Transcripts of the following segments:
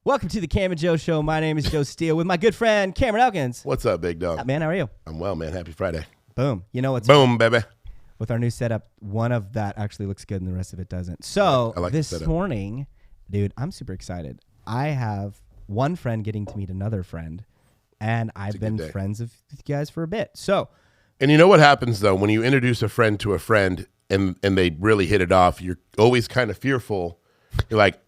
Welcome to the Cam and Joe Show. My name is Joe Steele with my good friend Cameron Elkins. What's up, big dog? Man, how are you? I'm well, man. Happy Friday. Boom. You know what's Boom, baby. with our new setup? One of that actually looks good and the rest of it doesn't. So I like this morning, dude, I'm super excited. I have one friend getting to meet another friend, and I've been friends with you guys for a bit. So, and you know what happens though when you introduce a friend to a friend and they really hit it off? You're always kind of fearful. You're like,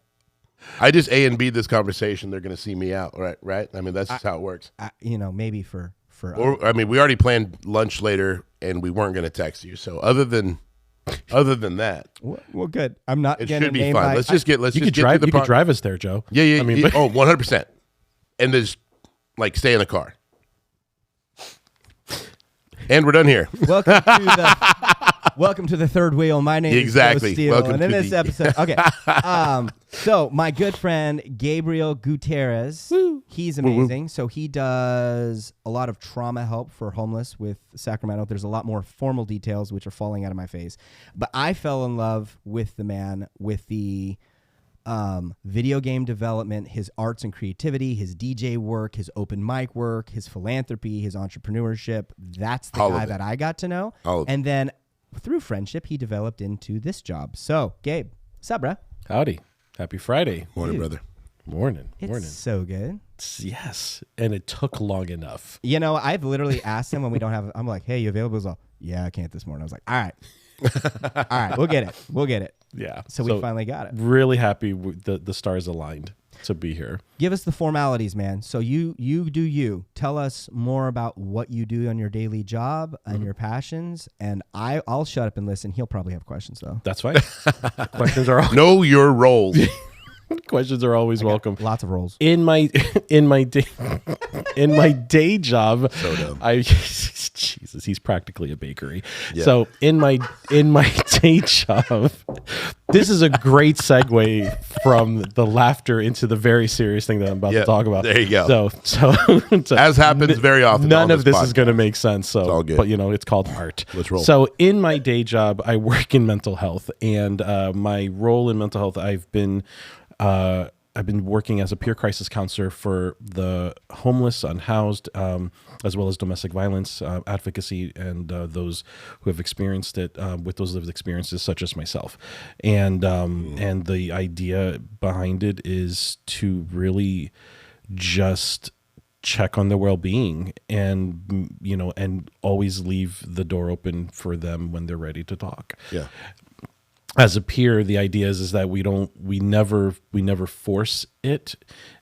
I just A and B this conversation. They're going to see me out, right? I mean, that's just how it works. Maybe for. Or I mean, we already planned lunch later, and we weren't going to text you. So other than that, well, good. I'm not. It should be fun. Let's just get. You could drive us there, Joe. Yeah. I mean, 100%. And just like stay in the car. And we're done here. Welcome to the third wheel. My name is Joe Steele. Welcome and in to this episode, okay. So my good friend Gabriel Gutierrez, he's amazing. So he does a lot of trauma help for homeless with Sacramento. There's a lot more formal details which are falling out of my face, but I fell in love with the man, with the video game development, his arts and creativity, his DJ work, his open mic work, his philanthropy, his entrepreneurship. That's the guy that I got to know. And then through friendship, he developed into this job. So, Gabe, what's up, bro? Howdy. Happy Friday. Morning, brother. Morning. It's so good. Yes. And it took long enough. You know, I've literally asked him when we don't have, I'm like, hey, you available? He's like, yeah, I can't this morning. I was like, all right. All right, we'll get it. Yeah. So we finally got it. Really happy the stars aligned to be here. Give us the formalities, man. So you do you. Tell us more about what you do on your daily job and your passions, and I'll shut up and listen. He'll probably have questions, though. That's fine. Questions are know your roles. Questions are always welcome. Lots of roles. In my day job, So dumb. Jesus, he's practically a bakery. Yeah. So in my day job, this is a great segue from the laughter into the very serious thing that I'm about to talk about. There you go. So As happens very often. None of this is going to make sense. So, it's all good. But it's called art. Let's roll. So in my day job, I work in mental health, and my role in mental health, I've been working as a peer crisis counselor for the homeless, unhoused, as well as domestic violence, advocacy, and those who have experienced it with those lived experiences, such as myself. And the idea behind it is to really just check on their well-being and always leave the door open for them when they're ready to talk. Yeah. As a peer, the idea is that we never force it,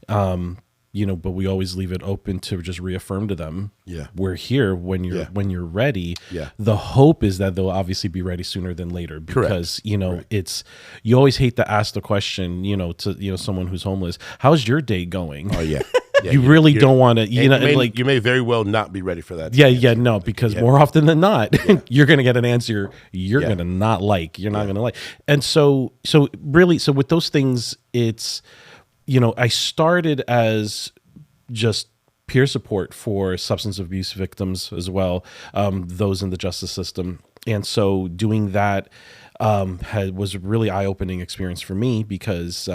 but we always leave it open to just reaffirm to them. Yeah, we're here when you're ready. Yeah, the hope is that they'll obviously be ready sooner than later, because it's, you always hate to ask the question, to someone who's homeless, how's your day going? Oh yeah. Yeah, you really don't want to, you may very well not be ready for that. Because more often than not, you're going to get an answer you're going to not like. You're not going to like. And so with those things, it's, I started as just peer support for substance abuse victims as well, those in the justice system. And so doing that was a really eye-opening experience for me, because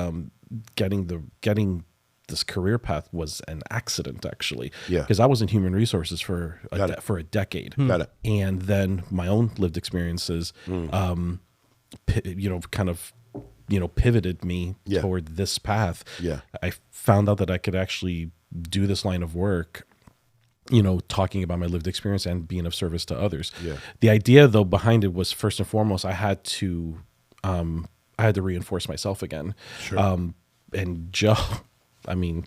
getting this career path was an accident, actually. Yeah. Because I was in human resources for a decade. Got it. And then my own lived experiences, pivoted me toward this path. Yeah. I found out that I could actually do this line of work, talking about my lived experience and being of service to others. Yeah. The idea, though, behind it was, first and foremost, I had to reinforce myself again. Sure. And Joe, I mean,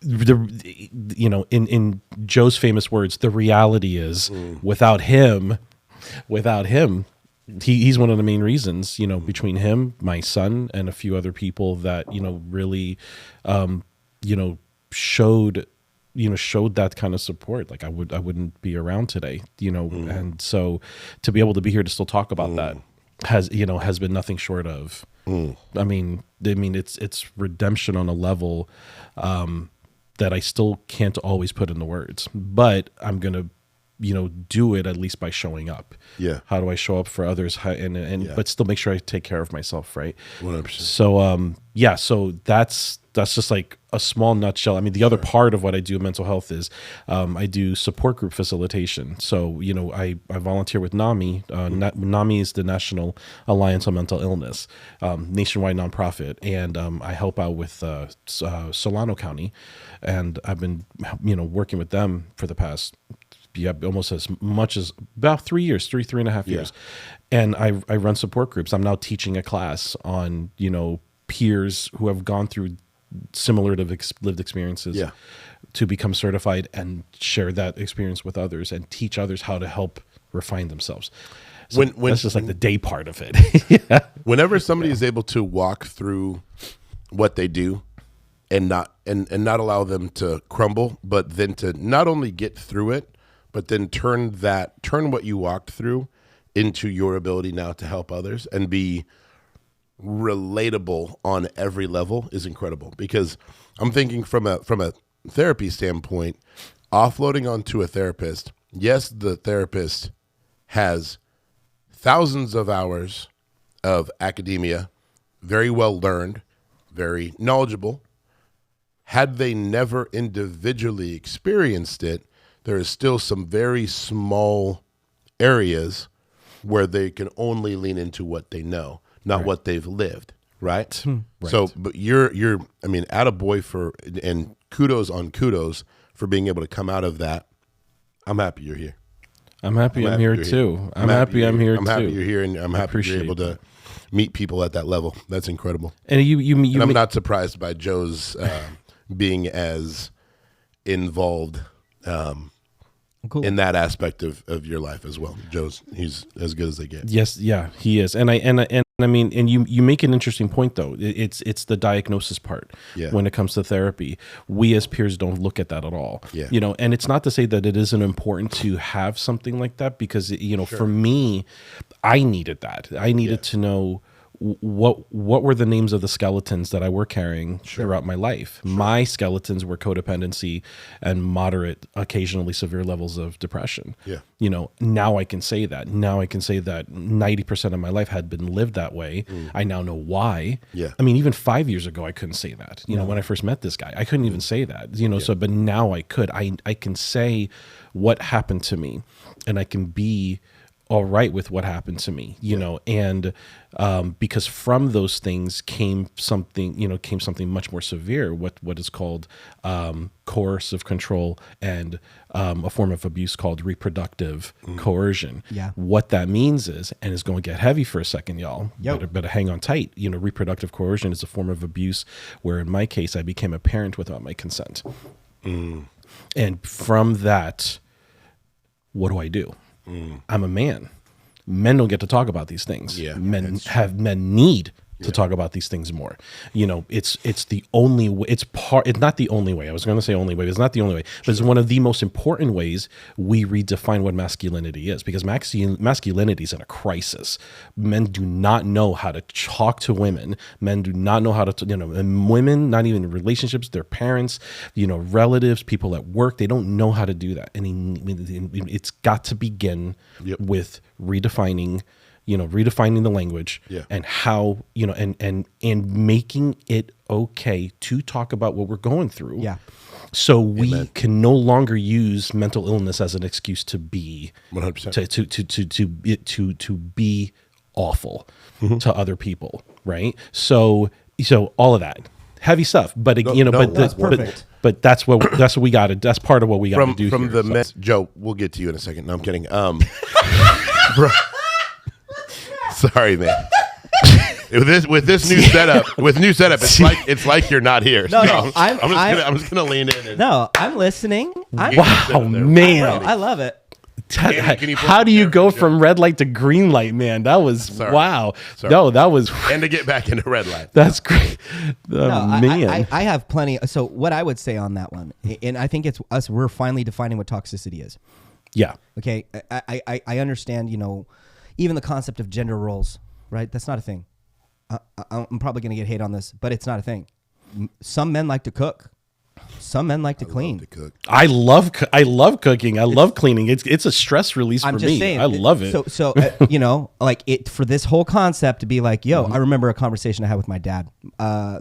in Joe's famous words, the reality is without him, he's one of the main reasons, between him, my son, and a few other people that, really, showed that kind of support. Like I wouldn't be around today, and so to be able to be here to still talk about that has been nothing short of, I mean, it's redemption on a level that I still can't always put into words, but I'm going to do it at least by showing up. Yeah. How do I show up for others but still make sure I take care of myself, right? 100%. So so that's just like a small nutshell. I mean, the other part of what I do in mental health is I do support group facilitation. So, I volunteer with NAMI. NAMI is the National Alliance on Mental Illness, nationwide nonprofit. And I help out with Solano County. And I've been, working with them for the past almost as much as about 3 years, three and a half years. And I run support groups. I'm now teaching a class on, peers who have gone through similar lived experiences to become certified and share that experience with others and teach others how to help refine themselves. So that's just like the day part of it. Whenever somebody is able to walk through what they do and not allow them to crumble, but then to not only get through it, but then turn what you walked through into your ability now to help others and be relatable on every level is incredible. Because I'm thinking from a therapy standpoint, offloading onto a therapist. Yes, the therapist has thousands of hours of academia, very well learned, very knowledgeable. Had they never individually experienced it, there is still some very small areas where they can only lean into what they know, not what they've lived, right? So, but you're attaboy and kudos on kudos for being able to come out of that. I'm happy you're here. I'm happy I'm here too. I'm happy I'm here too. I'm happy you're here, and I'm happy you're able to meet people at that level. That's incredible. And and I'm not surprised by Joe's being as involved in that aspect of your life as well. He's as good as they get. Yes, yeah, he is. And you make an interesting point though. It's the diagnosis part when it comes to therapy. We as peers don't look at that at all. Yeah. And it's not to say that it isn't important to have something like that, because for me, I needed that. I needed to know what were the names of the skeletons that I were carrying throughout my life. My skeletons were codependency and moderate, occasionally severe levels of depression. Now I can say that. Now I can say that 90% of my life had been lived that way. I now know why. I mean, even 5 years ago, I couldn't say that. When I first met this guy, I couldn't even say that. So, but now I could. I can say what happened to me, and I can be all right with what happened to me, and because from those things came something much more severe, what is called coercive control, and a form of abuse called reproductive coercion. What that means is, and it's going to get heavy for a second, y'all, better hang on tight. Reproductive coercion is a form of abuse where, in my case, I became a parent without my consent. And from that, what do? I'm a man. Men don't get to talk about these things. Men need to talk about these things more. It's the only way. It's not the only way. I was going to say only way, but it's not the only way. But it's one of the most important ways we redefine what masculinity is, because masculinity is in a crisis. Men do not know how to talk to women. Men do not know how to, and women, not even in relationships, their parents, relatives, people at work, they don't know how to do that. And it's got to begin with redefining the language and how, and making it okay to talk about what we're going through. So we can no longer use mental illness as an excuse to be 100% to be awful to other people. Right. So all of that heavy stuff, but that's perfect. But that's what we got to. That's part of what we got to do from here, the Joe. We'll get to you in a second. No, I'm kidding. Bro. Sorry, man. with this new setup, it's like you're not here. No, I'm just gonna lean in. No, I'm listening. Wow, man, I love it. How do you go from red light to green light, man? That was wow. Sorry. No, that was and to get back into red light. That's great. Man, I have plenty. So what I would say on that one, and I think it's us. We're finally defining what toxicity is. Yeah. Okay. I understand. Even the concept of gender roles, right? That's not a thing. I'm probably going to get hate on this, but it's not a thing. Some men like to cook. some men like to clean. To cook. I love cooking. I love cleaning. It's a stress release for me. Saying, I love it. So you know, like it for this whole concept to be like, yo, I remember a conversation I had with my dad.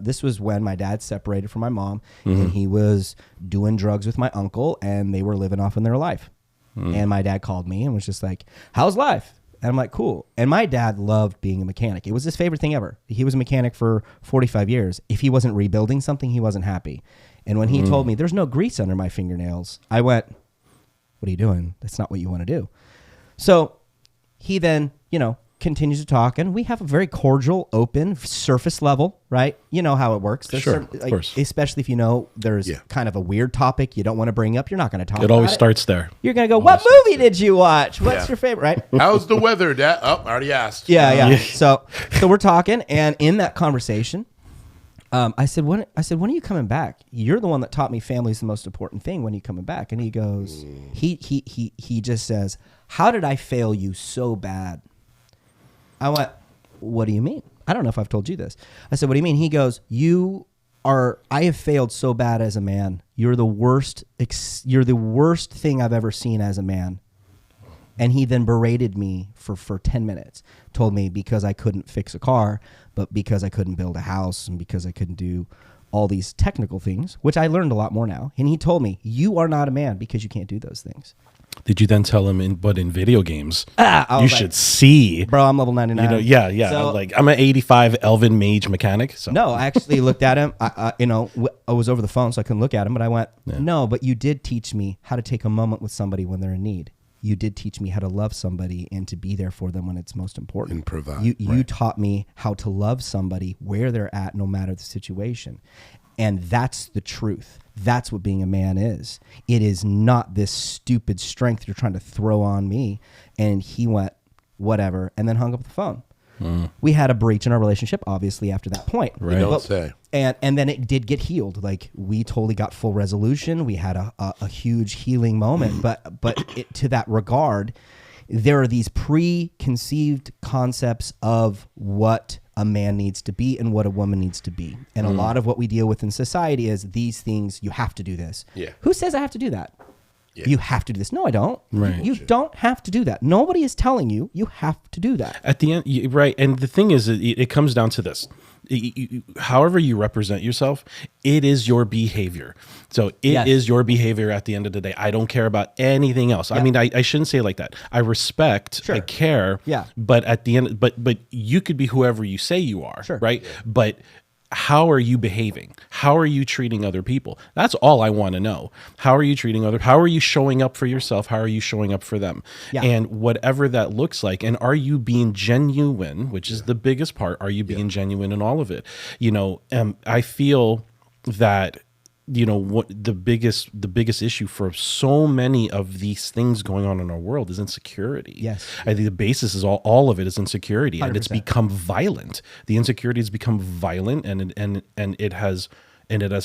This was when my dad separated from my mom, and he was doing drugs with my uncle, and they were living off in their life. And my dad called me and was just like, "How's life?" And I'm like, "Cool." And my dad loved being a mechanic. It was his favorite thing ever. He was a mechanic for 45 years. If he wasn't rebuilding something, he wasn't happy. And when he told me there's no grease under my fingernails, I went, "What are you doing? That's not what you want to do." So he then, you know, continues to talk, and we have a very cordial, open, surface level, right? You know how it works. There's Sure, of course. Especially if you know there's kind of a weird topic you don't want to bring up, you're not going to talk about it. It always starts there. You're going to go, "What movie did you watch? What's your favorite?" Right? How's the weather, Dad? Oh, I already asked. Yeah. So we're talking, and in that conversation, I said, when are you coming back? You're the one that taught me family's the most important thing. When are you coming back? And he goes, he just says, "How did I fail you so bad?" I went, "What do you mean? I don't know if I've told you this." I said, "What do you mean?" He goes, I have failed so bad as a man. You're the worst thing I've ever seen as a man." And he then berated me for 10 minutes, told me because I couldn't fix a car, but because I couldn't build a house, and because I couldn't do all these technical things, which I learned a lot more now. And he told me, "You are not a man because you can't do those things." Did you then tell him in video games, I you was should see, "Bro, I'm level 99. You know, yeah. So, like I'm an 85 Elven mage mechanic. So no, I actually looked at him. I was over the phone, so I couldn't look at him. But I went, "No, but you did teach me how to take a moment with somebody when they're in need. You did teach me how to love somebody and to be there for them when it's most important. And provide. You taught me how to love somebody where they're at, no matter the situation." And that's the truth. That's what being a man is. It is not this stupid strength you're trying to throw on me. And he went, "Whatever," and then hung up the phone. We had a breach in our relationship, obviously, after that point. Right. You don't say. And then it did get healed. Like, we totally got full resolution. We had a huge healing moment. But to that regard, there are these preconceived concepts of what a man needs to be and what a woman needs to be. And a lot of what we deal with in society is these things, you have to do this. Yeah. Who says I have to do that? Yeah. You have to do this. No, I don't. Right. You don't have to do that. Nobody is telling you have to do that. at the end, right? And the thing is, it comes down to this. However you represent yourself, it is your behavior. So it is your behavior at the end of the day. I don't care about anything else. I mean, I shouldn't say it like that. I respect, I care. Yeah. But at the end, but you could be whoever you say you are. Sure. Right. Yeah. But how are you behaving? How are you treating other people? That's all I want to know. How are you treating how are you showing up for yourself? How are you showing up for them? Yeah. And whatever that looks like, and are you being genuine, which is the biggest part? Are you being genuine in all of it? You know, I feel that, you know, what the biggest issue for so many of these things going on in our world is insecurity. Yes. I think the basis is all of it is insecurity, 100%. and it's become violent. The insecurity has become violent, and it has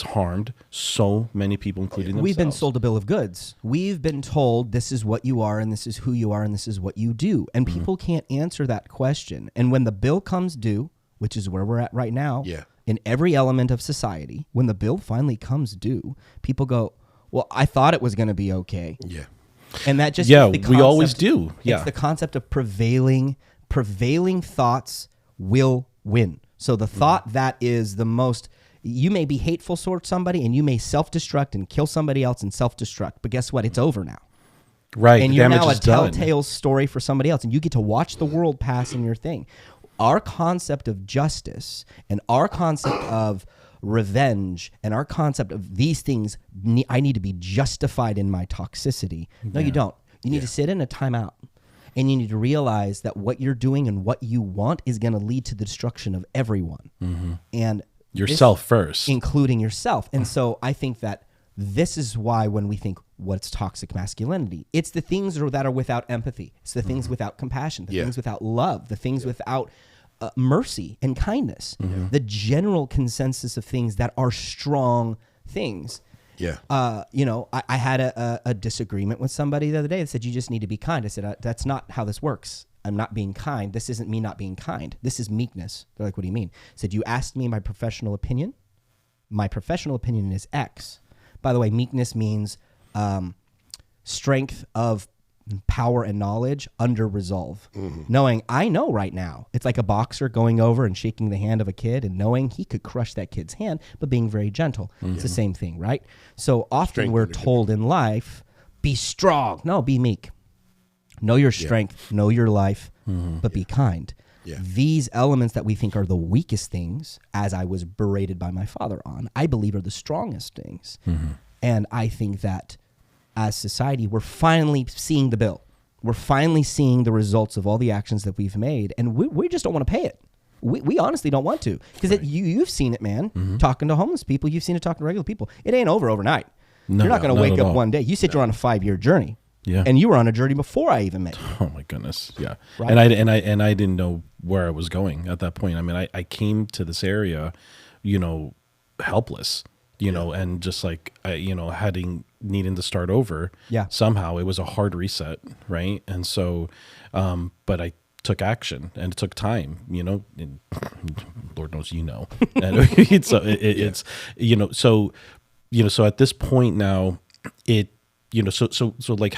harmed so many people, including themselves. We've been sold a bill of goods. We've been told this is what you are, and this is who you are, and this is what you do. And people can't answer that question. And when the bill comes due, which is where we're at right now, in every element of society, when the bill finally comes due, people go, "Well, I thought it was going to be okay." Yeah. And that just we always do. Yeah. It's the concept of prevailing thoughts will win. So the thought that is the most, you may be hateful towards somebody, and you may self-destruct and kill somebody else and self-destruct, but guess what? It's over now. Right. And the you're damage now a is done. telltale story for somebody else, and you get to watch the world pass in your thing. Our concept of justice and our concept of revenge and our concept of these things, I need to be justified in my toxicity. No, you don't. You need to sit in a timeout, and you need to realize that what you're doing and what you want is going to lead to the destruction of everyone. And Yourself first. including yourself. And so I think that this is why when we think, what's toxic masculinity? It's the things that are without empathy. It's the things without compassion, the things without love, the things without mercy and kindness. The general consensus of things that are strong things. Yeah. You know, I had a disagreement with somebody the other day that said, "You just need to be kind." I said, "That's not how this works. I'm not being kind. This isn't me not being kind. This is meekness." They're like, "What do you mean?" I said, "You asked me my professional opinion. My professional opinion is X. By the way, meekness means strength of power and knowledge under resolve. Knowing, I know right now, it's like a boxer going over and shaking the hand of a kid and knowing he could crush that kid's hand, but being very gentle. It's the same thing, right? So often we're told in life, be strong. No, be meek. Know your strength, know your life, but be kind. Yeah. These elements that we think are the weakest things, as I was berated by my father on, I believe are the strongest things. And I think that as society, we're finally seeing the bill. We're finally seeing the results of all the actions that we've made, and we just don't want to pay it. We honestly don't want to, because you've seen it, man. Talking to homeless people, you've seen it talking to regular people. It ain't over overnight. You're not going to wake up one day. You said you're on a 5-year journey. Yeah. And you were on a journey before I even met you. Oh my goodness. Yeah. Right? And I didn't know where I was going at that point. I mean, I came to this area, helpless, and just like, needing to start over. Yeah. Somehow it was a hard reset. Right. And so, but I took action and it took time, and Lord knows, and it's so at this point now so like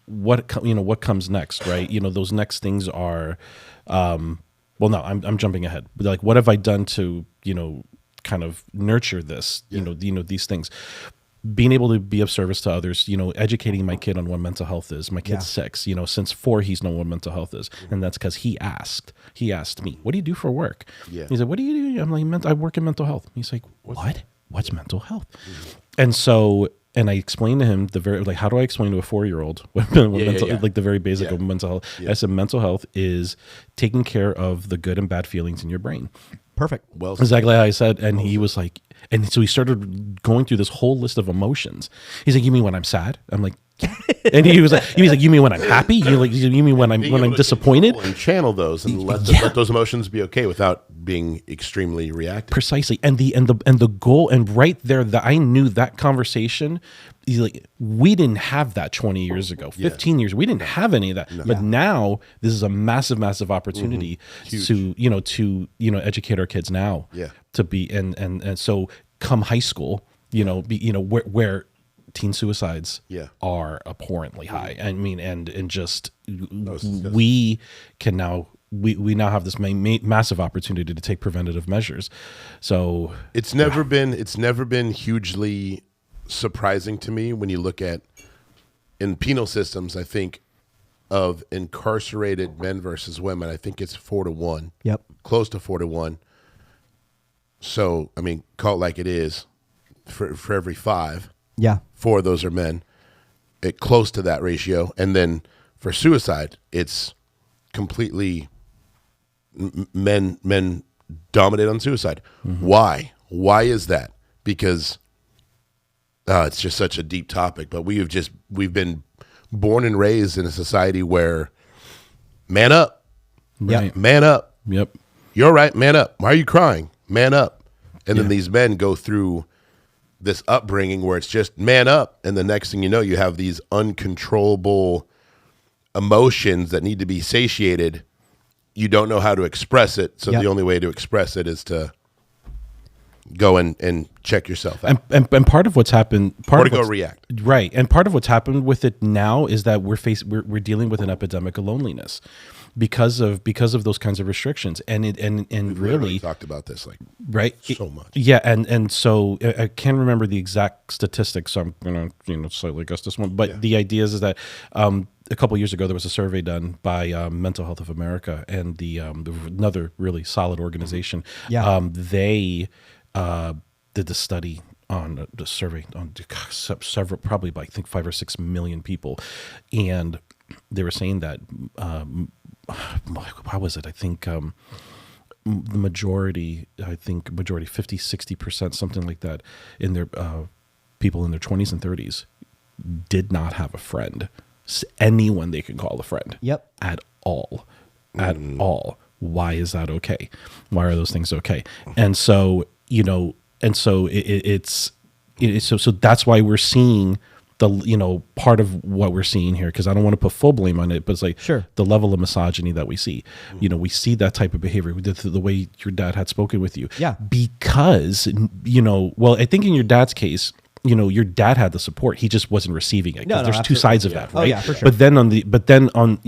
what comes next, right? Those next things are, I'm jumping ahead. But like, what have I done to, kind of nurture this, these things, being able to be of service to others, educating my kid on what mental health is. My kid's 6, since 4, he's known what mental health is. And that's because he asked me, what do you do for work? Yeah. He said, what do you do? I'm like, I work in mental health. He's like, what? What's mental health? And so, and I explained to him how do I explain to a 4-year-old like the very basic of mental health? Yeah. I said, mental health is taking care of the good and bad feelings in your brain. Perfect. Well, exactly how I said. And he was like, and so he started going through this whole list of emotions. He's like, you mean when I'm sad? I'm like, and he was like, you mean when I'm happy? You mean when I'm disappointed? And channel those and let those emotions be okay without being extremely reactive. Precisely. And the goal, and right there, that I knew that conversation, we didn't have that 20 years ago, 15 years. We didn't have any of that. No. But now this is a massive, massive opportunity to educate our kids now. Yeah. To be and so come high school, where teen suicides are abhorrently high. I mean, and just we can now we now have this massive opportunity to take preventative measures. So it's never been hugely surprising to me when you look at in penal systems. I think of incarcerated men versus women. I think it's 4-1. Yep, close to 4-1. So I mean, call it like it is. For every 5. Yeah, 4 of those are men, close to that ratio. And then for suicide, it's completely men dominate on suicide. Why is that? Because it's just such a deep topic, but we've been born and raised in a society where man up, man up, you're right, man up, why are you crying, man up. And then these men go through this upbringing where it's just man up, and the next thing you know, you have these uncontrollable emotions that need to be satiated. You don't know how to express it, so the only way to express it is to go and check yourself out. And part of what's happened, react. Right, and part of what's happened with it now is that we're dealing with an epidemic of loneliness because of those kinds of restrictions, and We've really talked about this so much. Yeah, and so I can't remember the exact statistics, so I'm gonna slightly guess this one, but the idea is that a couple of years ago there was a survey done by Mental Health of America and another really solid organization. They did the study on the survey on several, probably by I think 5 or 6 million people, and they were saying that how was it? I think the majority, 50-60%, something like that, in their people in their 20s and 30s did not have a friend, anyone they could call a friend. Yep. At all. At all. Why is that okay? Why are those things okay? And so, it's that's why we're seeing the part of what we're seeing here, because I don't want to put full blame on it, but it's like the level of misogyny that we see. We see that type of behavior, the way your dad had spoken with you. Yeah. Because I think in your dad's case, your dad had the support. He just wasn't receiving it. No, There's two absolutely. sides of that, right? Oh, yeah, for sure. But then on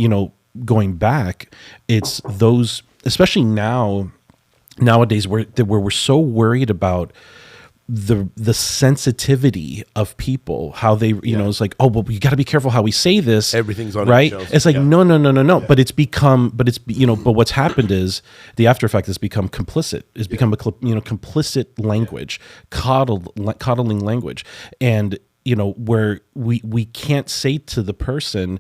going back, it's those, especially nowadays where we're so worried about the sensitivity of people, how they it's like, oh, well, you got to be careful how we say this. Everything's on right. eggshells. It's like no. Yeah. But what's happened is the after effect has become complicit. It's become a complicit language, coddling language, and where we can't say to the person,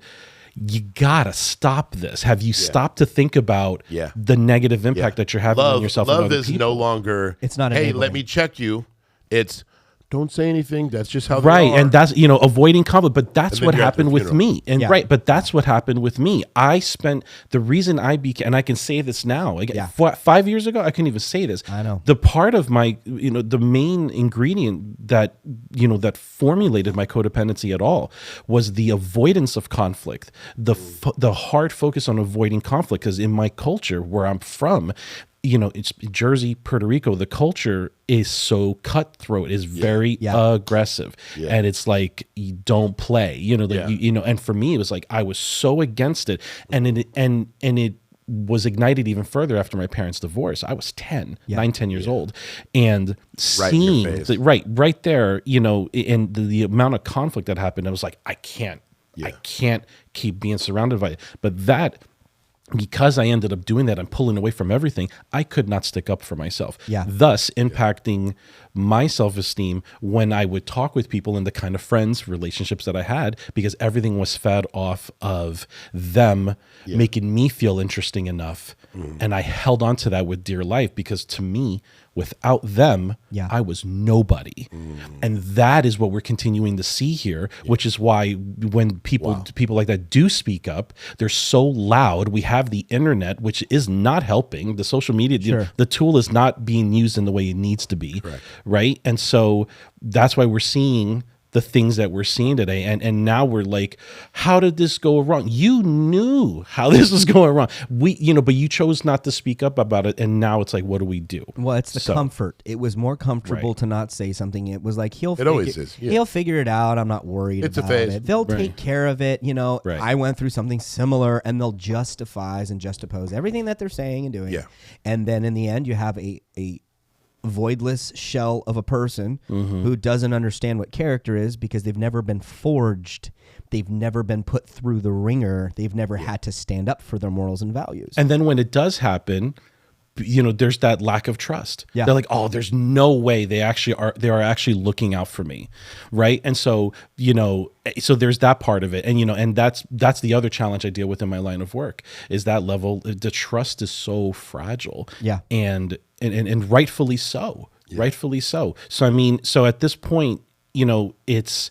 you gotta stop this. Have you stopped to think about the negative impact that you're having on yourself? Love and other is people? no longer. It's not Hey, enabling. let me check you. It's don't say anything. That's just how they right. are. And that's avoiding conflict. But that's And then what you're at happened the with funeral. me. And but that's what happened with me. I spent the reason I became, and I can say this now. Again, 5 years ago, I couldn't even say this. I know. The part of my the main ingredient that that formulated my codependency at all was the avoidance of conflict, the hard focus on avoiding conflict. Because in my culture, where I'm from, it's Jersey, Puerto Rico. The culture is so cutthroat, is very aggressive, and it's like you don't play. And for me, it was like I was so against it, and it was ignited even further after my parents' divorce. I was 10 years old, and seeing right there, and the amount of conflict that happened, I was like, I can't keep being surrounded by it. But that, because I ended up doing that and pulling away from everything, I could not stick up for myself. Thus impacting my self-esteem when I would talk with people and the kind of friends, relationships that I had, because everything was fed off of them making me feel interesting enough. And I held on to that with dear life, because to me, without them, I was nobody. And that is what we're continuing to see here, which is why when people like that do speak up, they're so loud. We have the internet, which is not helping. The social media, the tool is not being used in the way it needs to be, right? And so that's why we're seeing the things that we're seeing today. And now we're like, how did this go wrong? You knew how this was going wrong. But you chose not to speak up about it. And now it's like, what do we do? Well, it's the comfort. It was more comfortable to not say something. It was like, he'll figure it out. I'm not worried about it. They'll take care of it. I went through something similar, and they'll justifies and juxtapose everything that they're saying and doing. And then in the end, you have a voidless shell of a person who doesn't understand what character is, because they've never been forged. They've never been put through the ringer. They've never had to stand up for their morals and values. And then when it does happen, there's that lack of trust. They're like, oh, there's no way they are actually looking out for me, right? And so so there's that part of it, and and that's the other challenge I deal with in my line of work, is that level. The trust is so fragile, and rightfully so, rightfully so. So I mean, so at this point, it's,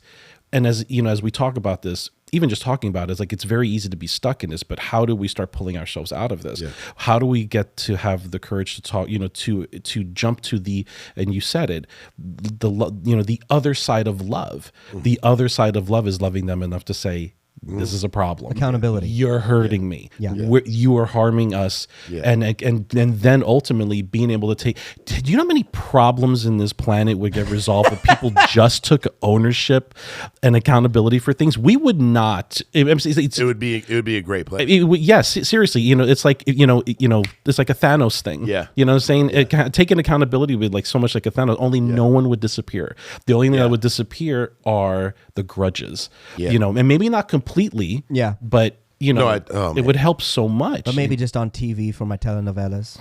and as as we talk about this, even just talking about it, it's like, it's very easy to be stuck in this, but how do we start pulling ourselves out of this? How do we get to have the courage to talk, to jump to the, and you said it, the other side of love. The other side of love is loving them enough to say, this is a problem. Accountability. You're hurting me. You are harming us. And then ultimately being able to take, do you know how many problems in this planet would get resolved if people just took ownership and accountability for things? We would not. It would be a great place. Yes, seriously. It's like, it's like a Thanos thing. You know what I'm saying? Taking accountability would, like, so much like a Thanos, only no one would disappear. The only thing that would disappear are the grudges. And maybe not completely, but it would help so much. But maybe just on TV for my telenovelas.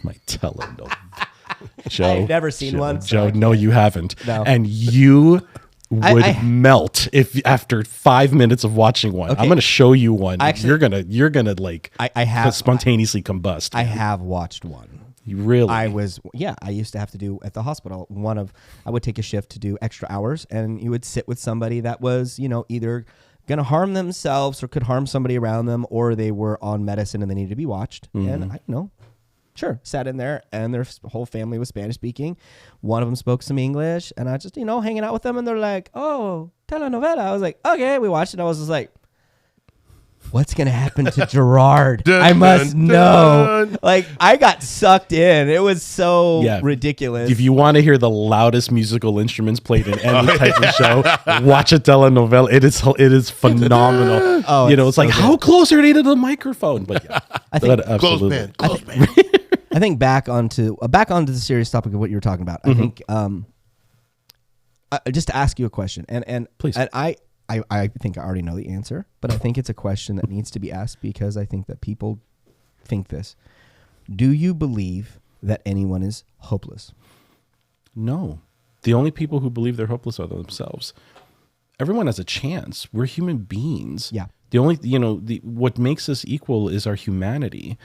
My telenovela. Joe, I've never seen one. Joe, no, you haven't. No. And you would melt if after 5 minutes of watching one. Okay. I'm going to show you one. Actually, you're gonna like I have spontaneously combust. I have watched one. You really? I used to have to do at the hospital. I would take a shift to do extra hours, and you would sit with somebody that was, either going to harm themselves or could harm somebody around them, or they were on medicine and they needed to be watched. And I sat in there, and their whole family was Spanish speaking. One of them spoke some English, and I just, hanging out with them, and they're like, oh, telenovela. I was like, okay, we watched it. I was just like, what's going to happen to Gerard? Dun, I must dun, know. dun. Like, I got sucked in. It was so ridiculous. If you want to hear the loudest musical instruments played in any type of show, watch a telenovela. It is phenomenal. Oh, it's like, how close are they to the microphone? But yeah, I think Close man. Close man. I think back onto the serious topic of what you were talking about. I think just to ask you a question, and please. And I think I already know the answer, but I think it's a question that needs to be asked because I think that people think this. Do you believe that anyone is hopeless? No. The only people who believe they're hopeless are themselves. Everyone has a chance. We're human beings. Yeah. The only, what makes us equal is our humanity.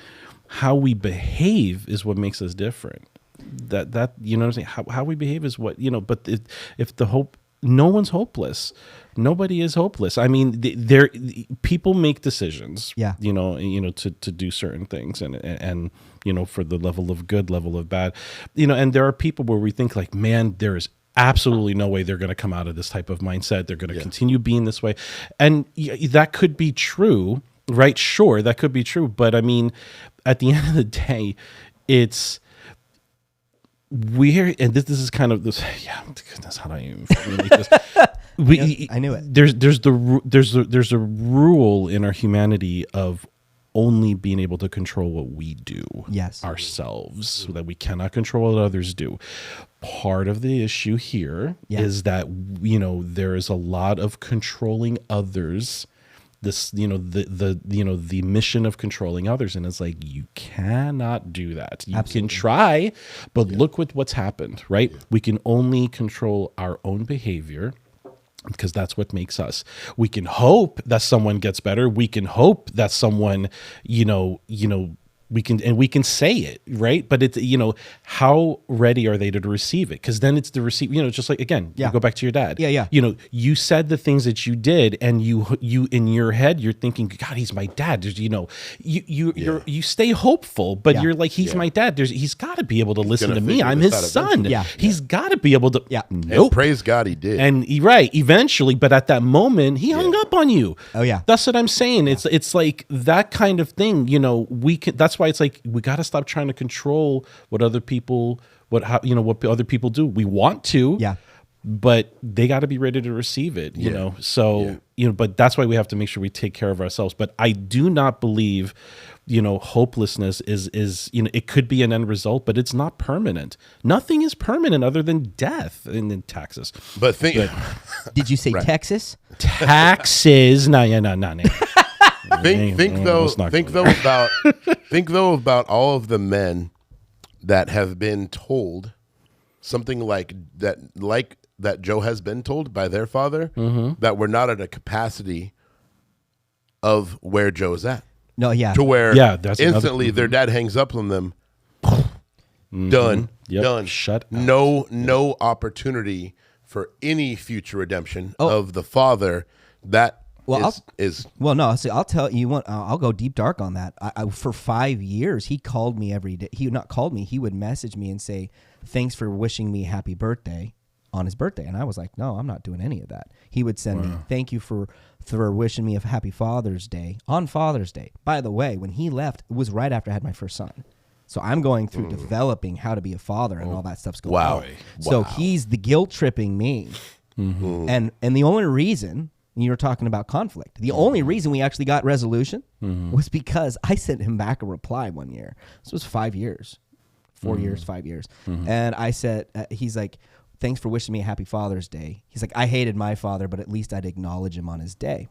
How we behave is what makes us different. That you know what I'm saying? How we behave is what, but if the hope, no one's hopeless. Nobody is hopeless. I mean, people make decisions, yeah. To do certain things and for the level of good, level of bad, and there are people where we think like, man, there is absolutely no way they're going to come out of this type of mindset. They're going to continue being this way. And that could be true, right? Sure, that could be true. But I mean, at the end of the day, it's weird. And this is kind of this. Yeah, goodness, how do I even formulate this? I knew it. There's a rule in our humanity of only being able to control what we do ourselves, so that we cannot control what others do. Part of the issue here is that there is a lot of controlling others. This the mission of controlling others, and it's like, you cannot do that. You can try, but look with what's happened, right? We can only control our own behavior, because that's what makes us. We can hope that someone gets better. We can hope that someone, we can say it, right? But it's, how ready are they to receive it? Because then it's the receive, just like, again, you go back to your dad. Yeah. You said the things that you did, and you in your head, you're thinking, God, he's my dad. There's, you stay hopeful, but you're like, he's my dad. He's got to be able to listen to me. I'm his son. He's got to be able to. Nope. And praise God, he did. And eventually, but at that moment, he hung up on you. Oh yeah, that's what I'm saying. It's like that kind of thing. We can. That's why it's like, we got to stop trying to control what other people, what other people do. We want to, but they got to be ready to receive it. So but that's why we have to make sure we take care of ourselves. But I do not believe, hopelessness is it could be an end result, but it's not permanent. Nothing is permanent other than death in Texas. But did you say Texas? Taxes? No. Think though about all of the men that have been told something like that Joe has been told by their father, that we're not at a capacity of where Joe's at. No, yeah. To where that's instantly their dad hangs up on them. Done. Shut out. No opportunity for any future redemption of the father. That I'll tell you. I'll go deep dark on that. For 5 years, he called me every day. He would message me and say, "Thanks for wishing me happy birthday," on his birthday, and I was like, "No, I'm not doing any of that." He would send me, "Thank you for wishing me a happy Father's Day," on Father's Day. By the way, when he left, it was right after I had my first son. So I'm going through developing how to be a father, and all that stuff's going on. So he's the guilt tripping me, and the only reason. You were talking about conflict. The only reason we actually got resolution was because I sent him back a reply one year. This was 5 years, 4 years, 5 years. And I said, he's like, "Thanks for wishing me a happy Father's Day." He's like, "I hated my father, but at least I'd acknowledge him on his day."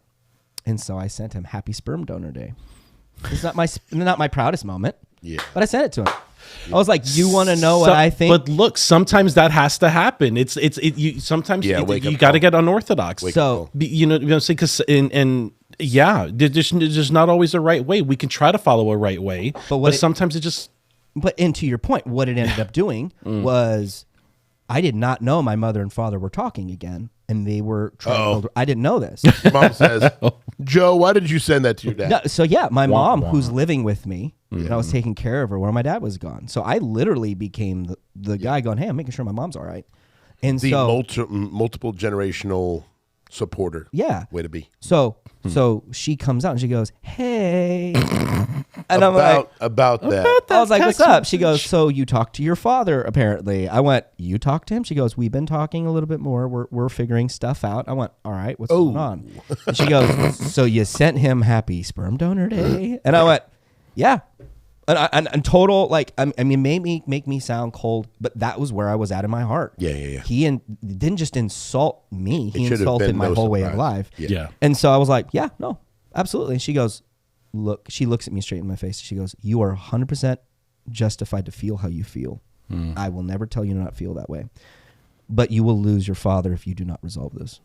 And so I sent him Happy Sperm Donor Day. It's not my proudest moment, but I sent it to him. I was like, "You want to know what I think?" But look, sometimes that has to happen. Sometimes you got to get unorthodox. So because there's not always a right way. We can try to follow a right way, but sometimes it just. But to your point, what it ended up doing was, I did not know my mother and father were talking again, and they were trying. I didn't know this. Mom says, "Joe, why did you send that to your dad?" No, so my mom, who's living with me, and I was taking care of her while my dad was gone. So I literally became the guy going, "Hey, I'm making sure my mom's all right." And the multiple generational supporter. Yeah. Way to be. So she comes out and she goes, "Hey," and I'm like, about that. I was like, "What's up?" She goes, "So you talked to your father, apparently." I went, "You talked to him?" She goes, "We've been talking a little bit more. We're figuring stuff out." I went, "All right, what's going on?" And she goes, "So you sent him happy sperm donor day?" And I went, "Yeah." And total, like, I mean, make me sound cold, but that was where I was at in my heart. Yeah. He didn't just insult me; he should have insulted been my no whole way surprise. of life. Yeah. And so I was like, "Yeah, no, absolutely." And she goes, "Look," she looks at me straight in my face. She goes, "You are 100% justified to feel how you feel. I will never tell you to not feel that way, but you will lose your father if you do not resolve this.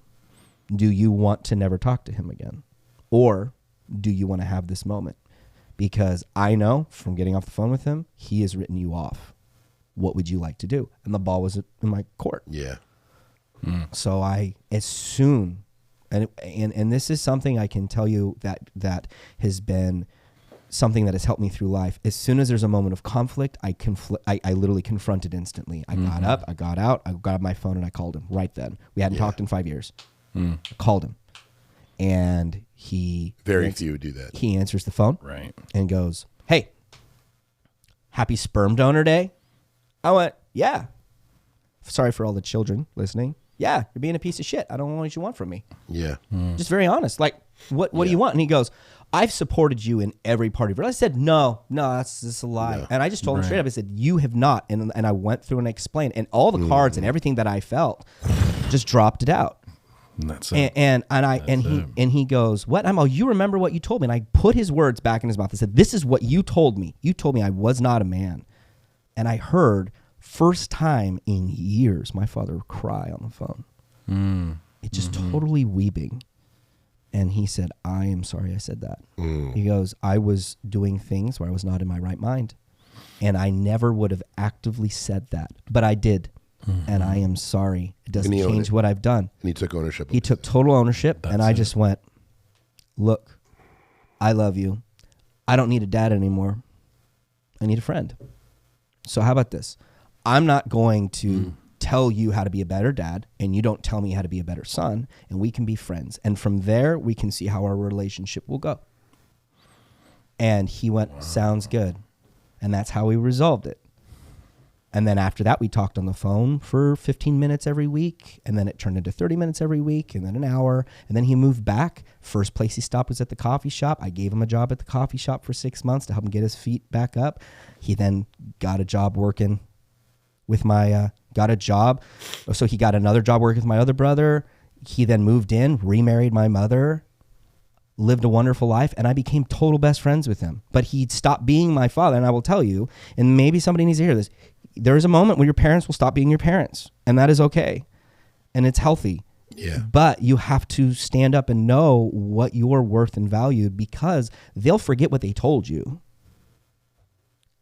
Do you want to never talk to him again, or do you want to have this moment?" Because I know from getting off the phone with him, he has written you off. What would you like to do? And the ball was in my court. Yeah. So as soon, and this is something I can tell you that has been something that has helped me through life. As soon as there's a moment of conflict, I literally confronted instantly. I got up, I got out, I grabbed my phone and I called him right then. We hadn't talked in 5 years. I called him. And very few do that. He answers the phone, Right. and goes, "Hey, happy sperm donor day." I went, "Yeah. Sorry for all the children listening. Yeah, you're being a piece of shit. I don't know what you want from me." Yeah. Just very honest. Like, what do you want? And he goes, "I've supported you in every part of your life." I said, no, that's a lie. No. And I just told him straight up. I said, "You have not." And I went through and explained, and all the cards and everything that I felt, just dropped it out. And that's it. And he goes, "What?" I'm all, "You remember what you told me?" And I put his words back in his mouth. I said, "This is what you told me. You told me I was not a man." And I heard, first time in years, my father cry on the phone. It just totally weeping. And he said, "I am sorry I said that." He goes, "I was doing things where I was not in my right mind. And I never would have actively said that. But I did. And I am sorry. It doesn't change what I've done." And he took ownership. He took total ownership. And I just went, "Look, I love you. I don't need a dad anymore. I need a friend. So how about this? I'm not going to tell you how to be a better dad, and you don't tell me how to be a better son, and we can be friends. And from there, we can see how our relationship will go." And he went, "Sounds good." And that's how we resolved it. And then after that, we talked on the phone for 15 minutes every week. And then it turned into 30 minutes every week, and then an hour. And then he moved back. First place he stopped was at the coffee shop. I gave him a job at the coffee shop for 6 months to help him get his feet back up. He then got a job working with got a job. So he got another job working with my other brother. He then moved in, remarried my mother, lived a wonderful life, and I became total best friends with him. But he stopped being my father. And I will tell you, and maybe somebody needs to hear this, there is a moment when your parents will stop being your parents, and that is okay, and it's healthy. Yeah. But you have to stand up and know what you're worth and valued, because they'll forget what they told you.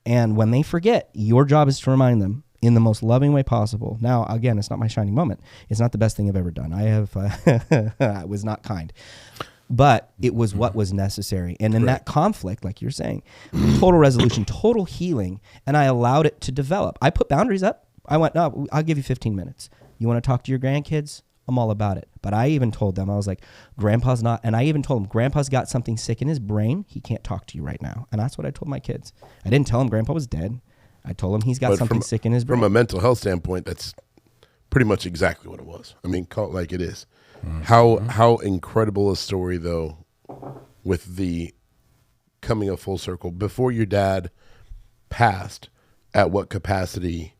And when they forget, your job is to remind them in the most loving way possible. Now, again, it's not my shining moment. It's not the best thing I've ever done. I was not kind. But it was what was necessary. And in that conflict, like you're saying, total resolution, total healing, and I allowed it to develop. I put boundaries up. I went, "No, I'll give you 15 minutes. You want to talk to your grandkids? I'm all about it." But I even told them, I was like, "Grandpa's not," and I even told him, "Grandpa's got something sick in his brain. He can't talk to you right now." And that's what I told my kids. I didn't tell him Grandpa was dead. I told him he's got something sick in his brain. From a mental health standpoint, that's pretty much exactly what it was. I mean, call it like it is. How incredible a story, though, with the coming of full circle. Before your dad passed, at what capacity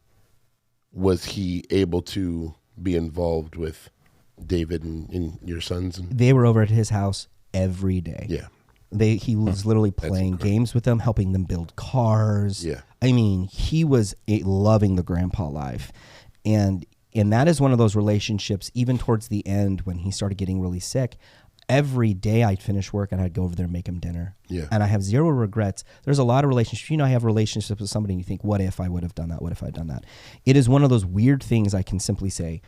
was he able to be involved with David and your sons? They were over at his house every day. Yeah. He was literally playing games with them, helping them build cars. Yeah. I mean, he was loving the grandpa life. And that is one of those relationships, even towards the end when he started getting really sick, every day I'd finish work and I'd go over there and make him dinner. Yeah. And I have zero regrets. There's a lot of relationships. I have relationships with somebody and you think, what if I would have done that? What if I'd done that? It is one of those weird things I can simply say,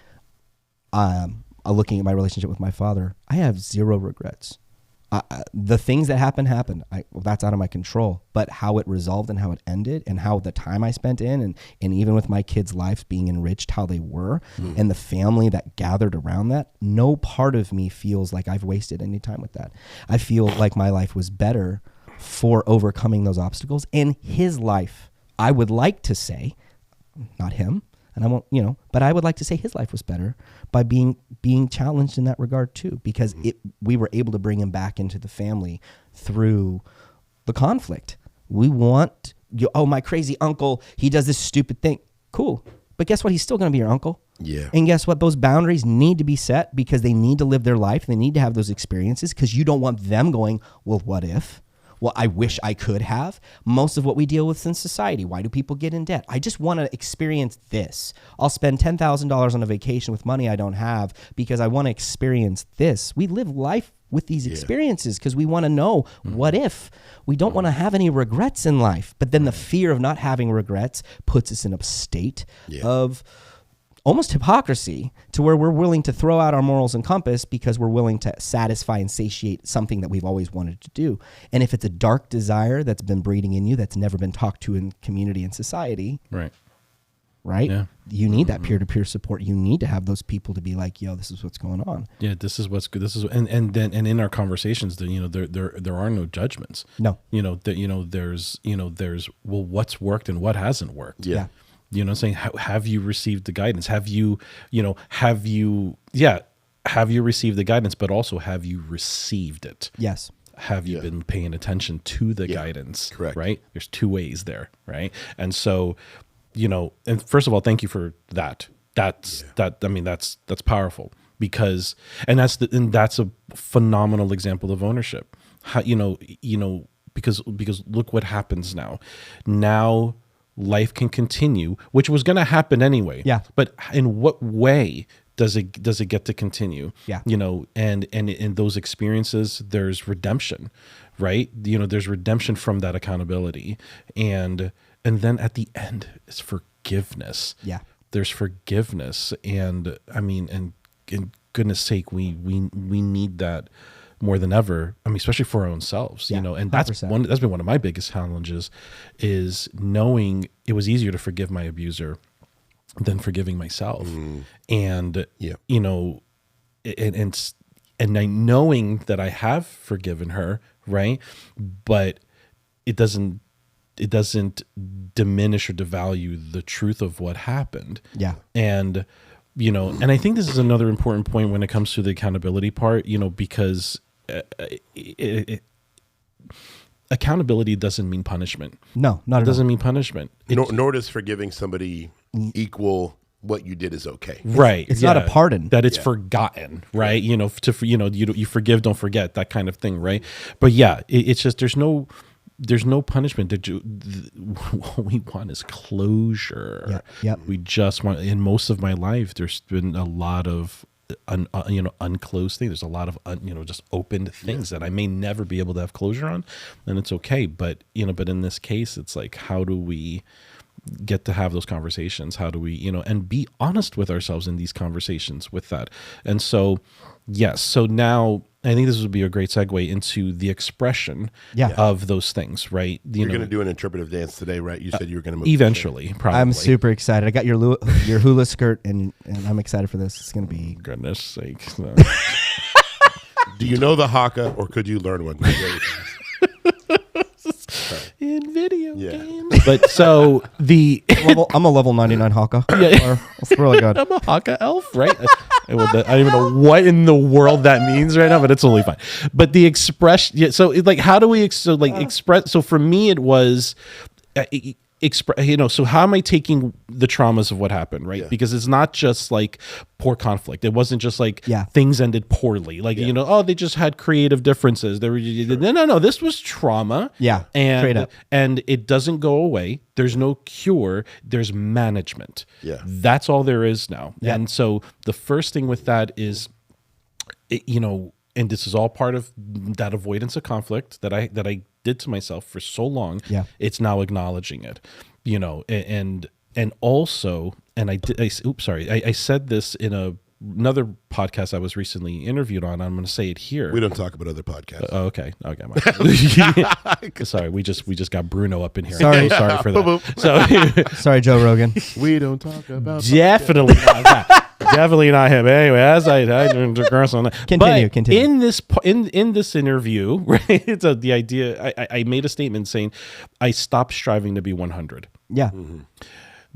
looking at my relationship with my father, I have zero regrets. The things that happened. Well, that's out of my control. But how it resolved and how it ended and how the time I spent in and even with my kids' lives being enriched how they were and the family that gathered around that, no part of me feels like I've wasted any time with that. I feel like my life was better for overcoming those obstacles. And his life, I would like to say, not him, and I won't, but I would like to say his life was better by being challenged in that regard too, because we were able to bring him back into the family through the conflict. We want, my crazy uncle, he does this stupid thing. Cool. But guess what? He's still going to be your uncle. Yeah. And guess what? Those boundaries need to be set because they need to live their life. They need to have those experiences because you don't want them going, well, what if? Well, I wish I could have. Most of what we deal with in society. Why do people get in debt? I just want to experience this. I'll spend $10,000 on a vacation with money I don't have because I want to experience this. We live life with these experiences because we want to know what if. We don't want to have any regrets in life. But then the fear of not having regrets puts us in a state of almost hypocrisy to where we're willing to throw out our morals and compass because we're willing to satisfy and satiate something that we've always wanted to do. And if it's a dark desire that's been breeding in you, that's never been talked to in community and society, right? Yeah. You need that peer-to-peer support. You need to have those people to be like, yo, this is what's going on. Yeah, this is what's good. This is and in our conversations, there are no judgments. No. There's well, what's worked and what hasn't worked. Yeah. You know what I'm saying? Have you received the guidance? Have you received the guidance, but also have you received it? Yes. Have you been paying attention to the guidance? Correct. Right? There's two ways there, right? And so, and first of all, thank you for that. That's powerful because, and that's a phenomenal example of ownership. How, because look what happens now. Now, life can continue, which was going to happen anyway. Yeah. But in what way does it get to continue? Yeah. And in those experiences, there's redemption, right? There's redemption from that accountability, and then at the end, it's forgiveness. Yeah. There's forgiveness, and and goodness sake, we need that more than ever. Especially for our own selves, and that's 100%. That's been one of my biggest challenges is knowing it was easier to forgive my abuser than forgiving myself. And, and knowing that I have forgiven her. Right. But it doesn't diminish or devalue the truth of what happened. Yeah. And, and I think this is another important point when it comes to the accountability part, because accountability doesn't mean punishment. No, not at all. It doesn't mean punishment. Nor does forgiving somebody equal what you did is okay. Right. It's not a pardon. That it's forgotten, right? You forgive, don't forget, that kind of thing, right? But it's just there's no punishment. What we want is closure. Yeah. We just want. In most of my life, there's been a lot of unclosed things. There's a lot of just opened things that I may never be able to have closure on, and it's okay. But but in this case, it's like, how do we get to have those conversations? How do we and be honest with ourselves in these conversations with that? And so yes, so now I think this would be a great segue into the expression of those things, right? You're going to do an interpretive dance today, right? You said you were going to move eventually, probably. I'm super excited. I got your hula skirt, and I'm excited for this. It's going to be... Goodness sake. No. Do you know the Haka, or could you learn one? In video games. But so I'm a level 99 Haka. Yeah. It's really good. I'm a Haka elf, right? I don't even know what in the world that means right now, but it's totally fine. But the expression, so how do we express? So for me, it was so how am I taking the traumas of what happened, right? Because it's not just like poor conflict. It wasn't just like things ended poorly, they just had creative differences. They were no, this was trauma. Straight up. And it doesn't go away. There's no cure. There's management. That's all there is now. And so the first thing with that is, and this is all part of that avoidance of conflict that I did to myself for so long. It's now acknowledging it, and also, and I said this in another podcast I was recently interviewed on. I'm going to say it here. We don't talk about other podcasts. Okay. Sorry, we just got Bruno up in here. Sorry. So sorry for that. So Sorry, Joe Rogan. We don't talk about definitely not that. Definitely not him. Anyway, as I digress on that. Continue. In this interview, right? So the idea, I made a statement saying I stopped striving to be 100. Yeah.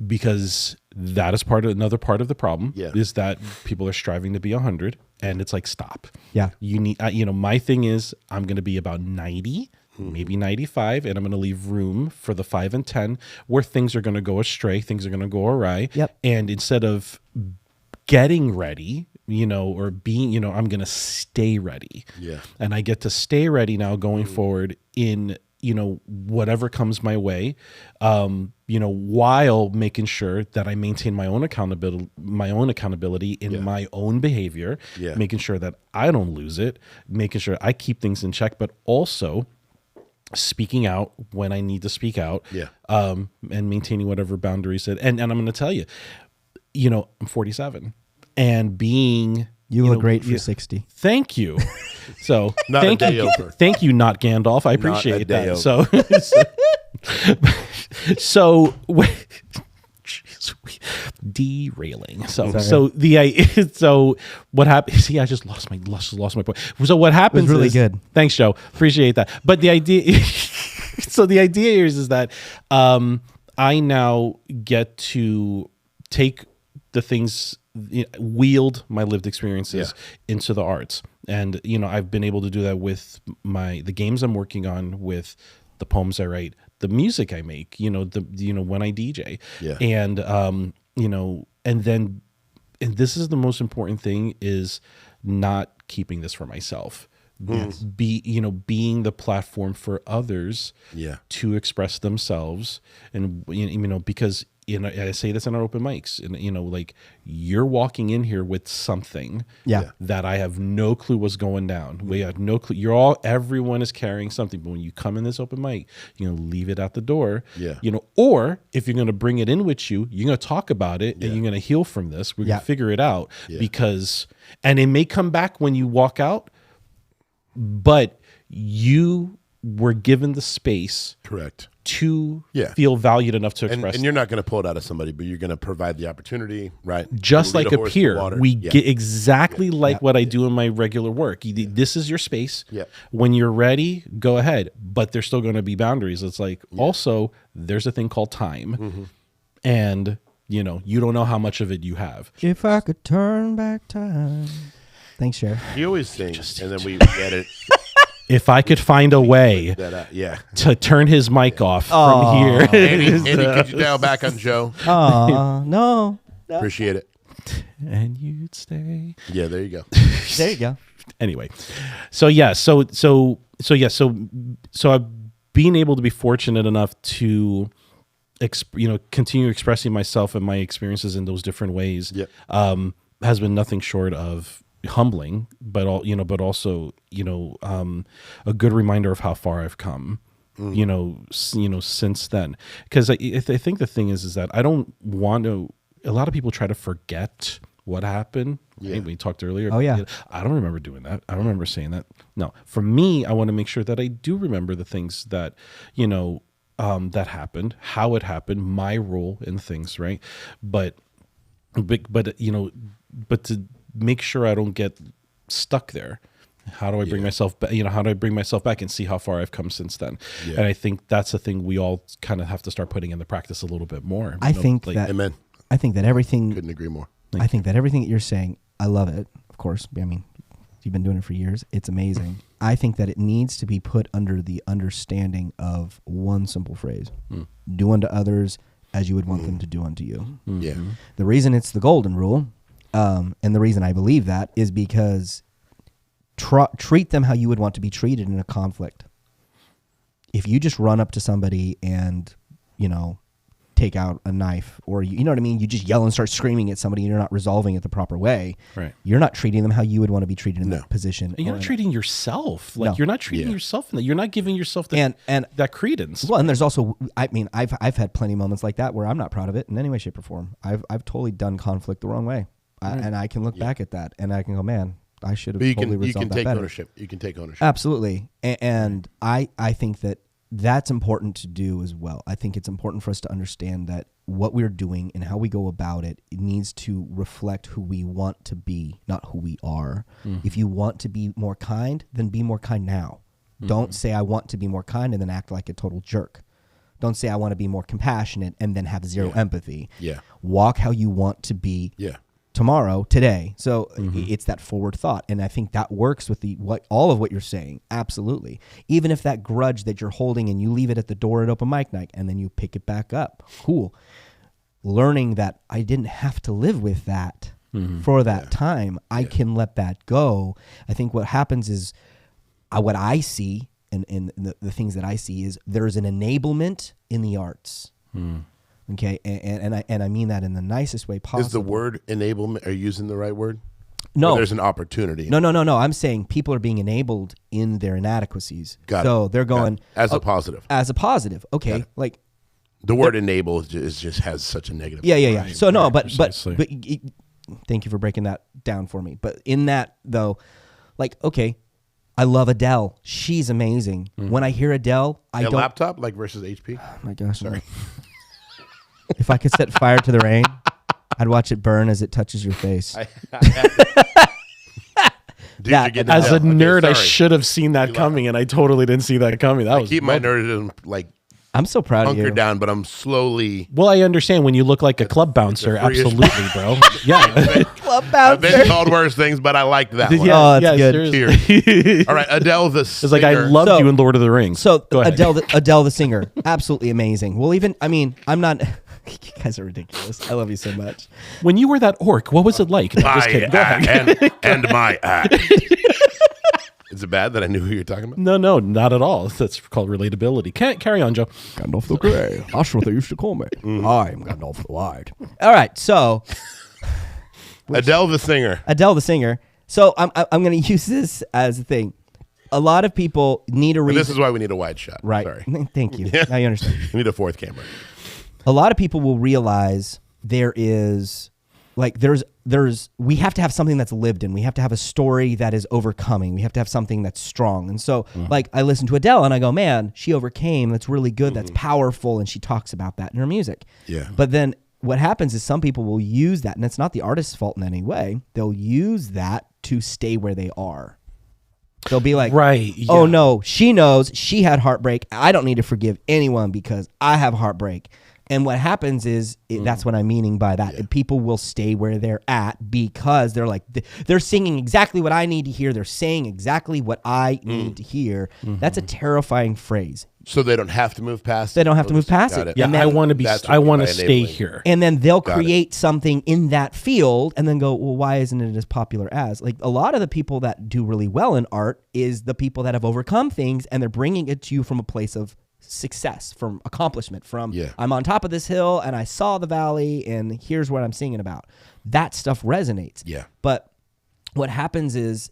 Because that is another part of the problem. Yeah. Is that people are striving to be 100, and it's like stop. Yeah. You need, my thing is I'm going to be about 90. Maybe 95, and I'm going to leave room for the 5 and 10 where things are going to go astray, things are going to go awry. Yep. And instead of getting ready, or being, I'm going to stay ready. Yeah. And I get to stay ready now going forward in, whatever comes my way, while making sure that I maintain my own accountability in my own behavior, making sure that I don't lose it, making sure I keep things in check, but also speaking out when I need to speak out, and maintaining whatever boundaries that, and I'm going to tell you, I'm 47 and being, You look great for 60. Thank you. So Not thank a day you. over. Thank you, not Gandalf. I Not a appreciate day that. over. So derailing. Sorry. So what happens? See, I just lost my point. So what happens? really is, good. Thanks, Joe. Appreciate that. But the idea. So the idea here is that I now get to take the things, wield my lived experiences into the arts, and I've been able to do that with the games I'm working on, with the poems I write, the music I make, when I DJ, and this is the most important thing, is not keeping this for myself. Being the platform for others to express themselves, and because I say this in our open mics, and like, you're walking in here with something that I have no clue what's going down. We have no clue. Everyone is carrying something, but when you come in this open mic, you're gonna leave it at the door. Or if you're gonna bring it in with you, you're gonna talk about it, and you're gonna heal from this. We're gonna figure it out, and it may come back when you walk out, but you were given the space, correct, to feel valued enough to express. And you're not going to pull it out of somebody, but you're going to provide the opportunity, right? Just like a peer, we get exactly like what I do in my regular work. This is your space. When you're ready, go ahead. But there's still going to be boundaries. It's like, also, there's a thing called time. And, you don't know how much of it you have. If I could turn back time. Thanks, Cher. He always sings, and then we get it. If I could find a way to turn his mic off from here. Andy, could you dial back on Joe? No. Appreciate it. And you'd stay. Yeah, there you go. There you go. Anyway, so I've been able to be fortunate enough to continue expressing myself and my experiences in those different ways. Has been nothing short of humbling, but also a good reminder of how far I've come, since then. Because I think the thing is that I don't want to. A lot of people try to forget what happened. Right? We talked earlier. Oh yeah. I don't remember doing that. I don't remember saying that. No, for me, I want to make sure that I do remember the things that that happened, how it happened, my role in things, right? But to make sure I don't get stuck there. How do I bring myself back? How do I bring myself back and see how far I've come since then? And I think that's the thing we all kind of have to start putting into practice a little bit more. Amen. I think that everything. Couldn't agree more. I think that everything that you're saying, I love it. Of course, I mean, you've been doing it for years. It's amazing. I think that it needs to be put under the understanding of one simple phrase: "Do unto others as you would want them to do unto you." The reason it's the golden rule. And the reason I believe that is because treat them how you would want to be treated in a conflict. If you just run up to somebody and, take out a knife, or you know what I mean, you just yell and start screaming at somebody and you're not resolving it the proper way, right? You're not treating them how you would want to be treated in that position. And you're not treating yourself like you're not treating yourself in that. You're not giving yourself that that credence. Well, and there's also, I mean, I've had plenty of moments like that where I'm not proud of it in any way, shape, or form. I've totally done conflict the wrong way. And I can look back at that and I can go, man, I should have But totally resolved that take better. ownership. You can take ownership. Absolutely. And I think that that's important to do as well. I think it's important for us to understand that what we're doing and how we go about it, it needs to reflect who we want to be, not who we are. If you want to be more kind, then be more kind now. Don't say I want to be more kind and then act like a total jerk. Don't say I want to be more compassionate and then have zero empathy. Yeah. Walk how you want to be tomorrow, today. So it's that forward thought. And I think that works with all of what you're saying. Absolutely. Even if that grudge that you're holding and you leave it at the door at open mic night and then you pick it back up. Cool. Learning that I didn't have to live with that for that time. I can let that go. I think what happens is what I see and the things that I see is there's an enablement in the arts. Okay, and I mean that in the nicest way possible. Is the word enablement, are you using the right word? No. Or there's an opportunity. No. I'm saying people are being enabled in their inadequacies. Got so it. they're going as a positive. As a positive. Okay, like the word enable just has such a negative. Yeah. So no, but Precisely. thank you for breaking that down for me. But in that though, like okay, I love Adele. She's amazing. When I hear Adele, I don't. Laptop like versus HP. Oh my gosh, sorry. If I could set fire to the rain, I'd watch it burn as it touches your face. Dude, That- you're getting As a Adele. nerd, I sorry. should have seen that coming, and I totally didn't see that coming. That was keep my nerdism like I'm so proud of you. hunkered down, but I'm slowly. well. I understand when you look like a club bouncer. the freest- Absolutely, bro. Yeah. Club I've been bouncer. called worse things, but I liked that one. Oh, that's good. seriously. All right, Adele the singer. It's like I loved So- you in Lord of the Rings. So Go ahead. Adele the singer, absolutely amazing. Well, even I mean, I'm not. You guys are ridiculous. I love you so much. When you were that orc, what was it like? No, just kidding. Go ahead. and my Is it bad that I knew who you're talking about? No, not at all. That's called relatability. Can't carry on, Joe. Gandalf the Grey. That's what they used to call me. I am Gandalf the White. All right, so Adele the singer. Adele the singer. So I'm going to use this as a thing. A lot of people need a And reason. this is why we need a wide shot. Right. Sorry. Thank you. Now you understand. We need a fourth camera. A lot of people will realize there is we have to have something that's lived in. We have to have a story that is overcoming. We have to have something that's strong. And so like I listen to Adele and I go, man, she overcame. That's really good. That's powerful. And she talks about that in her music. Yeah. But then what happens is some people will use that, and it's not the artist's fault in any way. They'll use that to stay where they are. They'll be like, Right. oh yeah. no, she knows she had heartbreak. I don't need to forgive anyone because I have heartbreak. And what happens is, that's what I'm meaning by that. People will stay where they're at because they're like, they're singing exactly what I need to hear. They're saying exactly what I need to hear. That's a terrifying phrase. So they don't have to move past They don't have to move past Got it. Yeah, And then- I want to be. That's what I we want mean to by stay enabling. here. And then they'll Got create something in that field and then go, well, why isn't it as popular as? Like a lot of the people that do really well in art is the people that have overcome things and they're bringing it to you from a place of success, from accomplishment, from I'm on top of this hill and I saw the valley and here's what I'm singing about. That stuff resonates. Yeah. But what happens is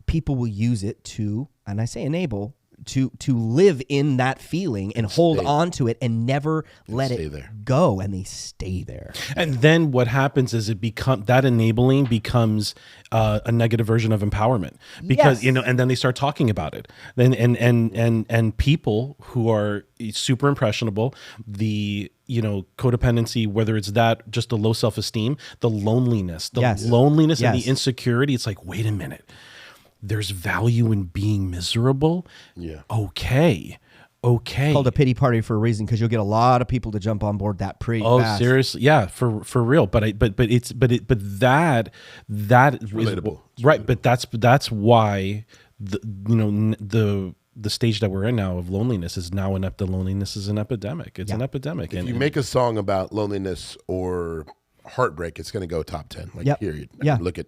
people will use it to, and I say enable, to live in that feeling and hold on to it and never let stay it there. go, and they stay there. And then what happens is that enabling becomes a negative version of empowerment because Yes. and then they start talking about it. Then and people who are super impressionable, the codependency, whether it's that just the low self-esteem, the loneliness, and the insecurity. It's like, wait a minute. There's value in being miserable. Yeah. Okay. Called a pity party for a reason, because you'll get a lot of people to jump on board that pretty fast. Seriously, yeah, for real. But that is relatable. right. But that's why the stage that we're in now of loneliness is now the loneliness is an epidemic. It's an epidemic. If you make a song about loneliness or heartbreak, it's going to go top 10. Like period. Yeah. Look at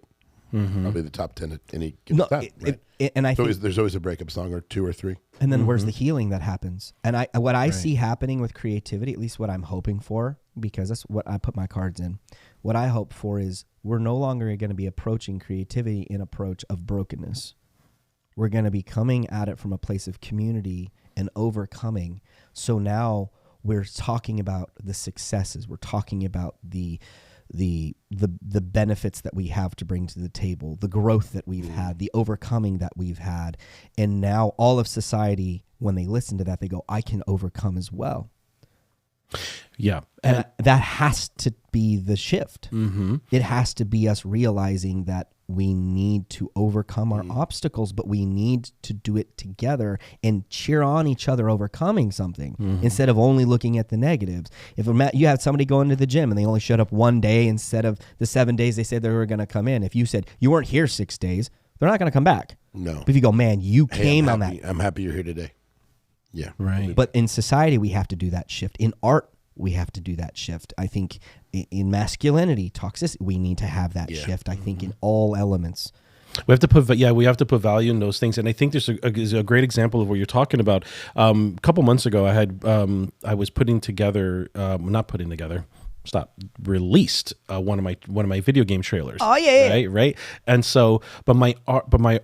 probably the top 10 at any given time. Right? And I think There's always a breakup song or two or three. and then where's the healing that happens? And what I see happening with creativity, at least what I'm hoping for, because that's what I put my cards in. What I hope for is we're no longer going to be approaching creativity in approach of brokenness. We're going to be coming at it from a place of community and overcoming. So now we're talking about the successes. We're talking about the the benefits that we have to bring to the table, the growth that we've had, the overcoming that we've had. And now all of society, when they listen to that, they go, I can overcome as well. Yeah. And that has to be the shift. Mm-hmm. It has to be us realizing that we need to overcome our obstacles, but we need to do it together and cheer on each other overcoming something instead of only looking at the negatives. If you had somebody going to the gym and they only showed up one day instead of the 7 days they said they were going to come in, if you said you weren't here 6 days, they're not going to come back. No. But if you go, man, you came on that. I'm happy you're here today. Yeah. Right. But in society, we have to do that shift. In art, we have to do that shift. I think in masculinity, toxicity, we need to have that shift. I think in all elements. We have to put value in those things, and I think there's a great example of what you're talking about. A couple months ago, I was released one of my video game trailers. Oh yeah, right. And so, but my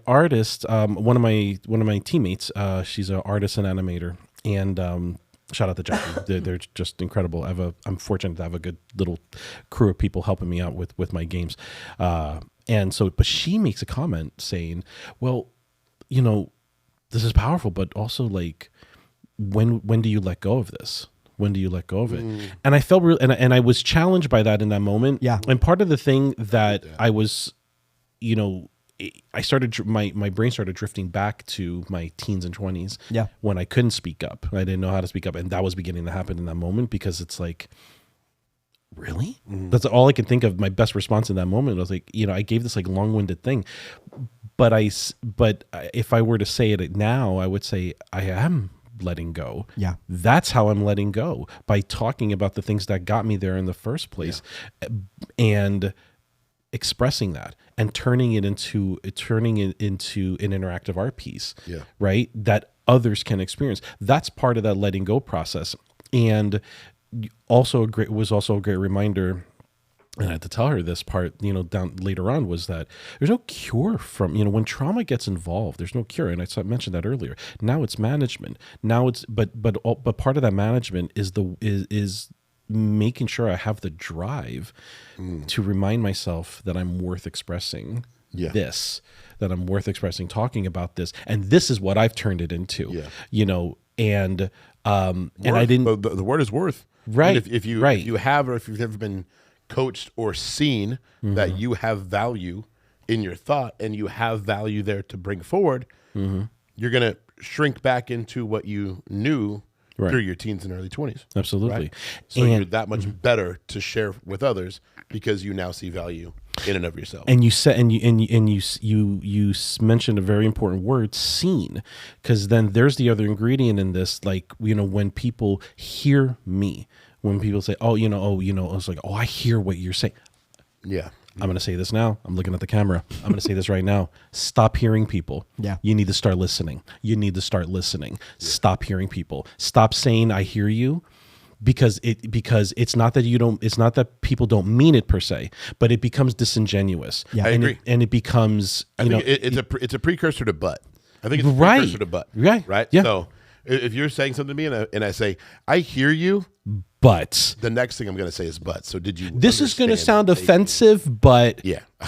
artist, one of my teammates, she's an artist and animator, and shout out to Jackie. They're just incredible. I'm fortunate to have a good little crew of people helping me out with my games. And so, but she makes a comment saying, well, this is powerful, but also like, when do you let go of this? When do you let go of it? And I felt real, and I was challenged by that in that moment. Yeah. And part of the thing that I was, I started, my brain started drifting back to my teens and 20s. Yeah. When I couldn't speak up. I didn't know how to speak up. And that was beginning to happen in that moment, because it's like, really? That's all I could think of. My best response in that moment was like, I gave this like long-winded thing, but if I were to say it now, I would say I am letting go. Yeah. That's how I'm letting go, by talking about the things that got me there in the first place, and expressing that and turning it into an interactive art piece. Yeah. Right? That others can experience. That's part of that letting go process. And was also a great reminder, and I had to tell her this part, down later on, was that there's no cure from, when trauma gets involved, there's no cure. And I mentioned that earlier. Now it's management. Now it's, but part of that management is making sure I have the drive to remind myself that I'm worth expressing this, that I'm worth expressing, talking about this. And this is what I've turned it into, and I didn't, the word is worth. Right. And if you have, or if you've ever been coached or seen that you have value in your thought and you have value there to bring forward, you're going to shrink back into what you knew through your teens and early 20s. Absolutely. Right? So you're that much better to share with others because you now see value in and of yourself. And you said, and you mentioned a very important word, seen, because then there's the other ingredient in this. Like, when people hear me, when people say, it's like, I hear what you're saying. Yeah. I'm going to say this now. I'm looking at the camera. I'm going to say this right now. Stop hearing people. Yeah. You need to start listening. You need to start listening. Yeah. Stop hearing people. Stop saying I hear you, because it's not that people don't mean it per se, but it becomes disingenuous. Yeah. I agree. It becomes, it's a precursor to but. I think it's a precursor to but. Right? Yeah. So if you're saying something to me and I say, I hear you, but the next thing I'm going to say is but. So did you? This is going to sound offensive, but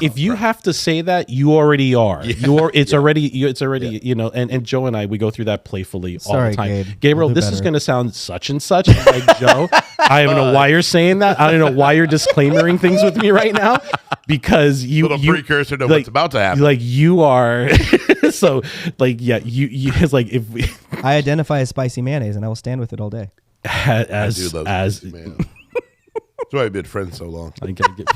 if you have to say that, you already are. Yeah. It's already. And Joe and I, we go through that playfully all the time. Gabriel, this is going to sound such and such. I'm like, Joe, I don't know why you're saying that. I don't know why you're disclaimering things with me right now, because you precursor to what's about to happen. Like you are. So like, you it's like, if we, I identify as spicy mayonnaise, and I will stand with it all day. I do love spicy mayonnaise. That's why I've been friends so long. I gotta get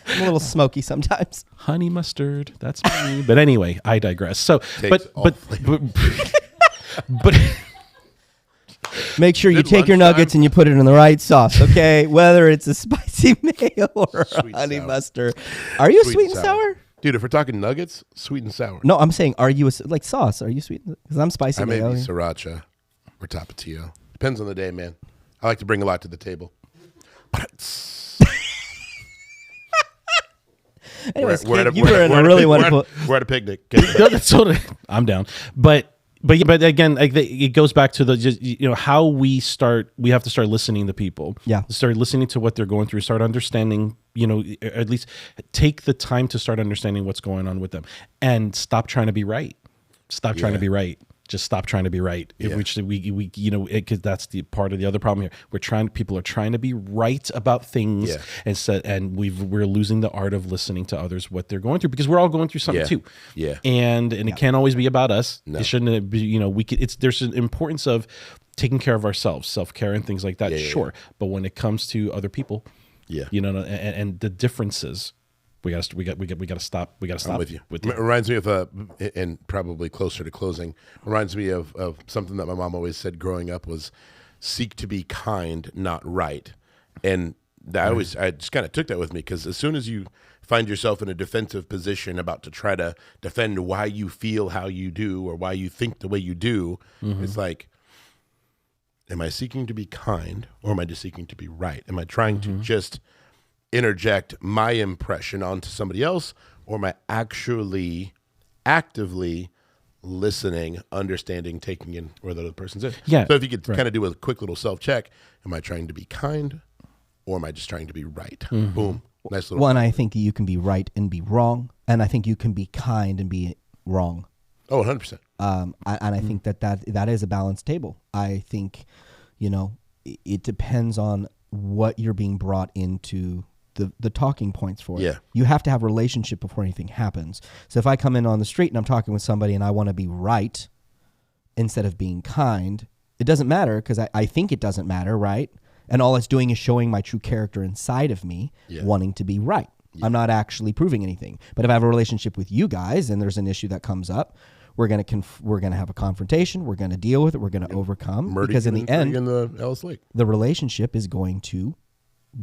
I'm a little smoky sometimes. Honey mustard, that's me. But anyway, I digress. So, but make sure you take your nuggets and you put it in the right sauce, okay? Whether it's a spicy mayo or a honey mustard. Are you sweet and sour? Dude, if we're talking nuggets, sweet and sour. No, I'm saying, are you like sauce? Are you sweet? Because I'm spicy mayo. I may be sriracha or tapatio. Depends on the day, man. I like to bring a lot to the table. Anyways, you were in a really wonderful. We're at a picnic. That's totally, I'm down. But But again, like it goes back to the just, how we have to start listening to people. Yeah. Start listening to what they're going through. Start understanding. At least take the time to start understanding what's going on with them, and stop trying to be right. Stop trying to be right. Just stop trying to be right. Yeah. Which because that's the part of the other problem here. People are trying to be right about things, and we're losing the art of listening to others, what they're going through, because we're all going through something too. Yeah. And it can't always be about us. No. It shouldn't be. There's an importance of taking care of ourselves, self-care, and things like that. Sure, but when it comes to other people, and the differences. We got to stop. I'm with you. It reminds me of and probably closer to closing. Reminds me of something that my mom always said growing up was, "Seek to be kind, not right." And I just kind of took that with me, because as soon as you find yourself in a defensive position about to try to defend why you feel how you do or why you think the way you do, it's like, am I seeking to be kind, or am I just seeking to be right? Am I trying to just interject my impression onto somebody else, or am I actually actively listening, understanding, taking in where the other person's in? Yeah. So if you could kind of do a quick little self-check, am I trying to be kind, or am I just trying to be right? Boom. Nice little. Well, and I think you can be right and be wrong, and I think you can be kind and be wrong. Oh, 100%. And I think that is a balanced table. I think, it depends on what you're being brought into the talking points for. Yeah. You have to have a relationship before anything happens. So if I come in on the street and I'm talking with somebody and I want to be right instead of being kind, it doesn't matter, because I think it doesn't matter, right? And all it's doing is showing my true character inside of me, wanting to be right. Yeah. I'm not actually proving anything. But if I have a relationship with you guys and there's an issue that comes up, we're gonna have a confrontation. We're gonna deal with it. We're gonna overcome. Because in the end, in the Ellis Lake, the relationship is going to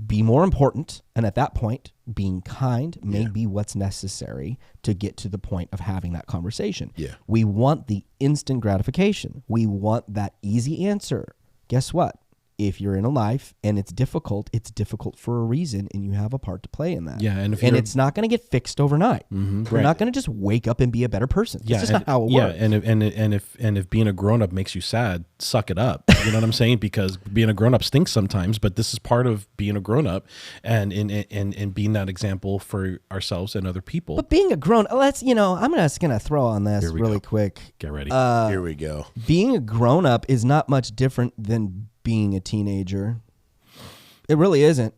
be more important, and at that point, being kind may be what's necessary to get to the point of having that conversation. Yeah. We want the instant gratification. We want that easy answer. Guess what? If you're in a life and it's difficult for a reason, and you have a part to play in that. Yeah, and it's not going to get fixed overnight. We're not going to just wake up and be a better person. It's just not how it works. And if being a grown up makes you sad, suck it up. You know what I'm saying? Because being a grown up stinks sometimes, but this is part of being a grown up, and being that example for ourselves and other people. But being a grown, I'm just going to throw on this really quick. Get ready. Here we go. Being a grown up is not much different than being a teenager. It really isn't.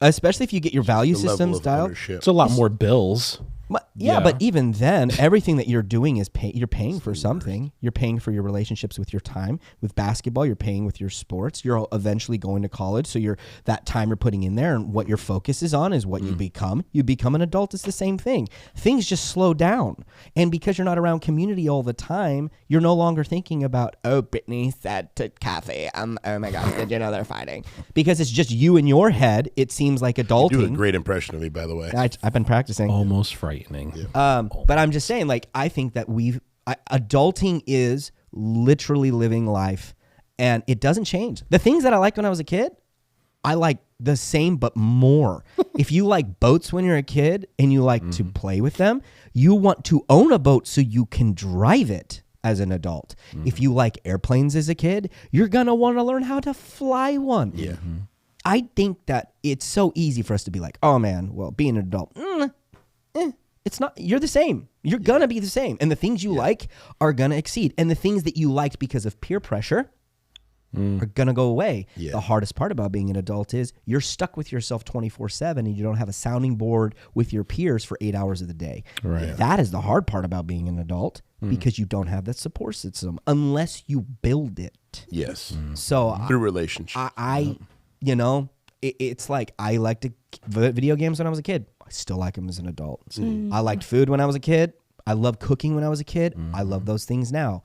Especially if you get your value systems dialed. It's a lot more bills. But even then, everything that you're doing is you're paying for something. You're paying for your relationships with your time. With basketball, you're paying with your sports. You're eventually going to college, so that time you're putting in there, and what your focus is on is what you become. You become an adult, it's the same thing. Things just slow down. And because you're not around community all the time, you're no longer thinking about, oh, Brittany said to Kathy, oh my gosh, did you know they're fighting? Because it's just you in your head. It seems like adulting. You do a great impression of me, by the way. I've been practicing. Almost frightening. But I'm just saying, I think that adulting is literally living life, and it doesn't change. The things that I liked when I was a kid, I like the same, but more. If you like boats when you're a kid and you like to play with them, you want to own a boat so you can drive it as an adult. If you like airplanes as a kid, you're going to want to learn how to fly one. Yeah. I think that it's so easy for us to be like, oh man, well, being an adult, it's not, you're the same. You're going to be the same. And the things you like are going to exceed. And the things that you liked because of peer pressure are going to go away. Yeah. The hardest part about being an adult is you're stuck with yourself 24/7, and you don't have a sounding board with your peers for 8 hours of the day. Right. That is the hard part about being an adult, because you don't have that support system unless you build it. Yes. So through relationships. It's like I liked video games when I was a kid. I still like them as an adult. I liked food when I was a kid. I loved cooking when I was a kid. I love those things now.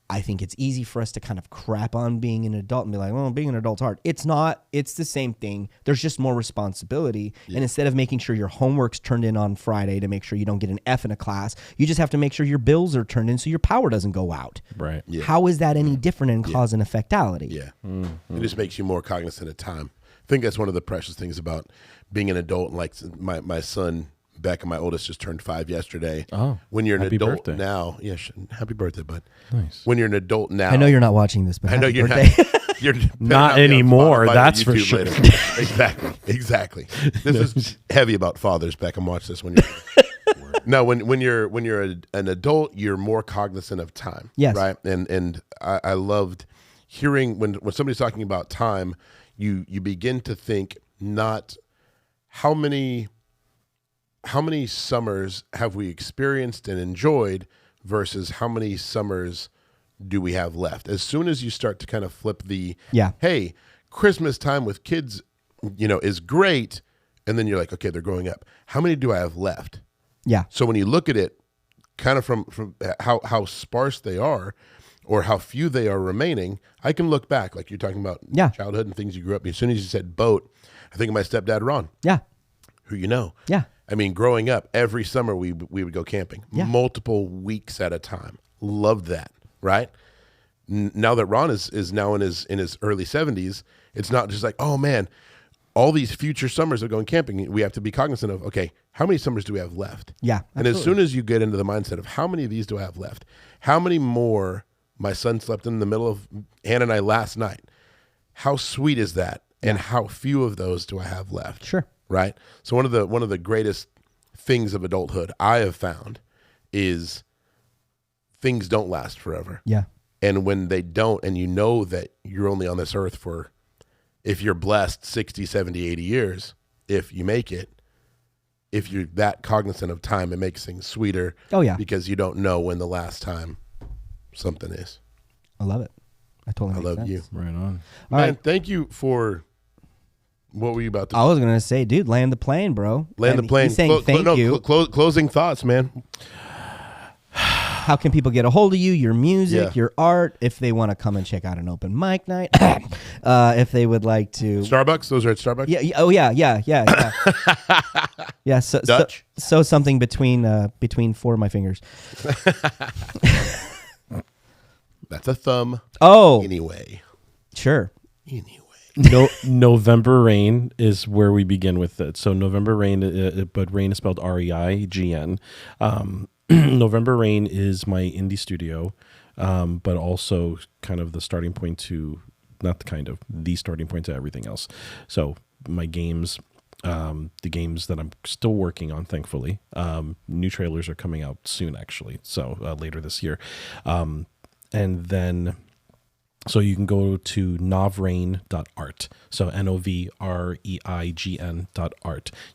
I think it's easy for us to kind of crap on being an adult and be like, well, being an adult's hard. It's not. It's the same thing. There's just more responsibility. Yeah. And instead of making sure your homework's turned in on Friday to make sure you don't get an F in a class, you just have to make sure your bills are turned in so your power doesn't go out. Right. Yeah. How is that any different in cause and effectality? Yeah. It just makes you more cognizant of time. I think that's one of the precious things about being an adult. Like my son Becca, my oldest, just turned 5 yesterday. Oh, when you're an happy adult birthday. now, yeah, happy birthday, bud. Nice. When you're an adult now, I know you're not watching this, but I know happy you're birthday. not. You're Not anymore, that's for sure. Exactly. This is heavy about fathers. Beckham, watch this when you're. No, when you're an adult, you're more cognizant of time. Yes. Right. And I loved hearing when somebody's talking about time, you begin to think not how many summers have we experienced and enjoyed versus how many summers do we have left. As soon as you start to kind of flip the, hey, Christmas time with kids, is great. And then you're like, okay, they're growing up. How many do I have left? Yeah. So when you look at it kind of from how sparse they are or how few they are remaining, I can look back, like you're talking about childhood and things you grew up. As soon as you said boat, I think of my stepdad, Ron. Yeah. Who you know. Yeah. I mean, growing up, every summer we would go camping, multiple weeks at a time. Loved that, right? Now that Ron is now in his early 70s, it's not just like, oh man, all these future summers of going camping, we have to be cognizant of, okay, how many summers do we have left? Yeah. And absolutely. as soon as you get into the mindset of how many of these do I have left? How many more my son slept in the middle of Hannah and I last night? How sweet is that? And how few of those do I have left? Sure. Right? So one of the greatest things of adulthood I have found is things don't last forever. Yeah. And when they don't, and you know that you're only on this earth for, if you're blessed, 60, 70, 80 years, if you make it, if you're that cognizant of time, it makes things sweeter. Oh, yeah. Because you don't know when the last time something is. I love it. I love you. Right on. All Man, right. thank you for, what were you about to I was going to say, dude, land the plane, bro. Land And the plane. he's saying thank you. Closing thoughts, man. How can people get a hold of you, your music, Yeah. your art, if they want to come and check out an open mic night, if they would like to. Starbucks? Those are at Starbucks? Yeah. Oh, yeah. Yeah. So, Dutch? So something between four of my fingers. That's a thumb. Oh, Anyway. sure. November Rain is where we begin with it. So November Rain, but Rain is spelled REIGN. November Rain is my indie studio, but also kind of the starting point to, the starting point to everything else. So my games, the games that I'm still working on, thankfully, new trailers are coming out soon, actually. So later this year. And then, so you can go to novrain.art. So NOVREIGN.art.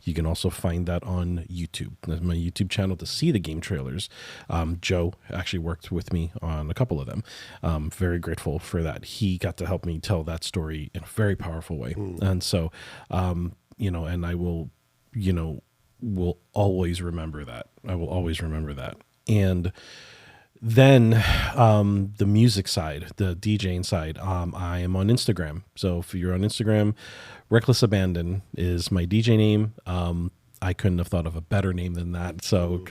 You can also find that on YouTube. That's my YouTube channel to see the game trailers. Joe actually worked with me on a couple of them. Very grateful for that. He got to help me tell that story in a very powerful way. And so, and I will always remember that. I will always remember that. And then the music side, the DJing side, I am on Instagram. So if you're on Instagram, Reckless Abandon is my DJ name. I couldn't have thought of a better name than that. So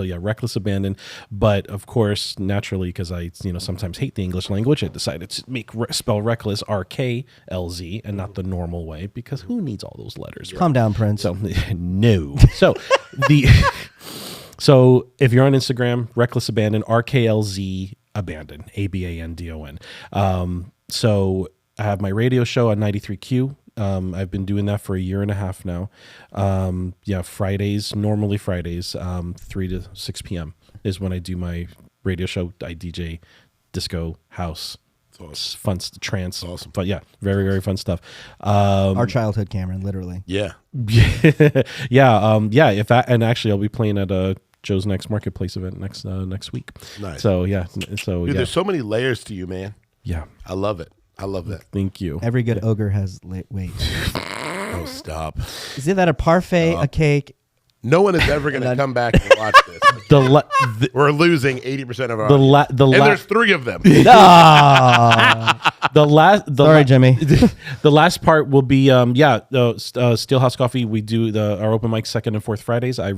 yeah, Reckless Abandon. But of course, naturally, because I sometimes hate the English language, I decided to spell Reckless RKLZ and not the normal way, because who needs all those letters? Right? Calm down, Prince. So no. So So if you're on Instagram, Reckless Abandon, RKLZ Abandon, ABANDON. So I have my radio show on 93Q. I've been doing that for a year and a half now. Fridays, normally Fridays, 3 to 6 p.m. is when I do my radio show. I DJ disco, house, fun, trance. Awesome. But yeah, very, very fun stuff. Our childhood, Cameron, literally. Yeah. And actually I'll be playing at Joe's next marketplace event next week. Nice. So yeah. Dude, there's so many layers to you, man. Yeah. I love it. I love that. Thank you. Every good ogre has wait. Oh, stop. Is it that a parfait, a cake? No one is ever going to come back and watch this. We're losing 80% of our audience. And there's 3 of them. No. Sorry, Jimmy. The last part will be Steelhouse Coffee. We do our open mic second and fourth Fridays. You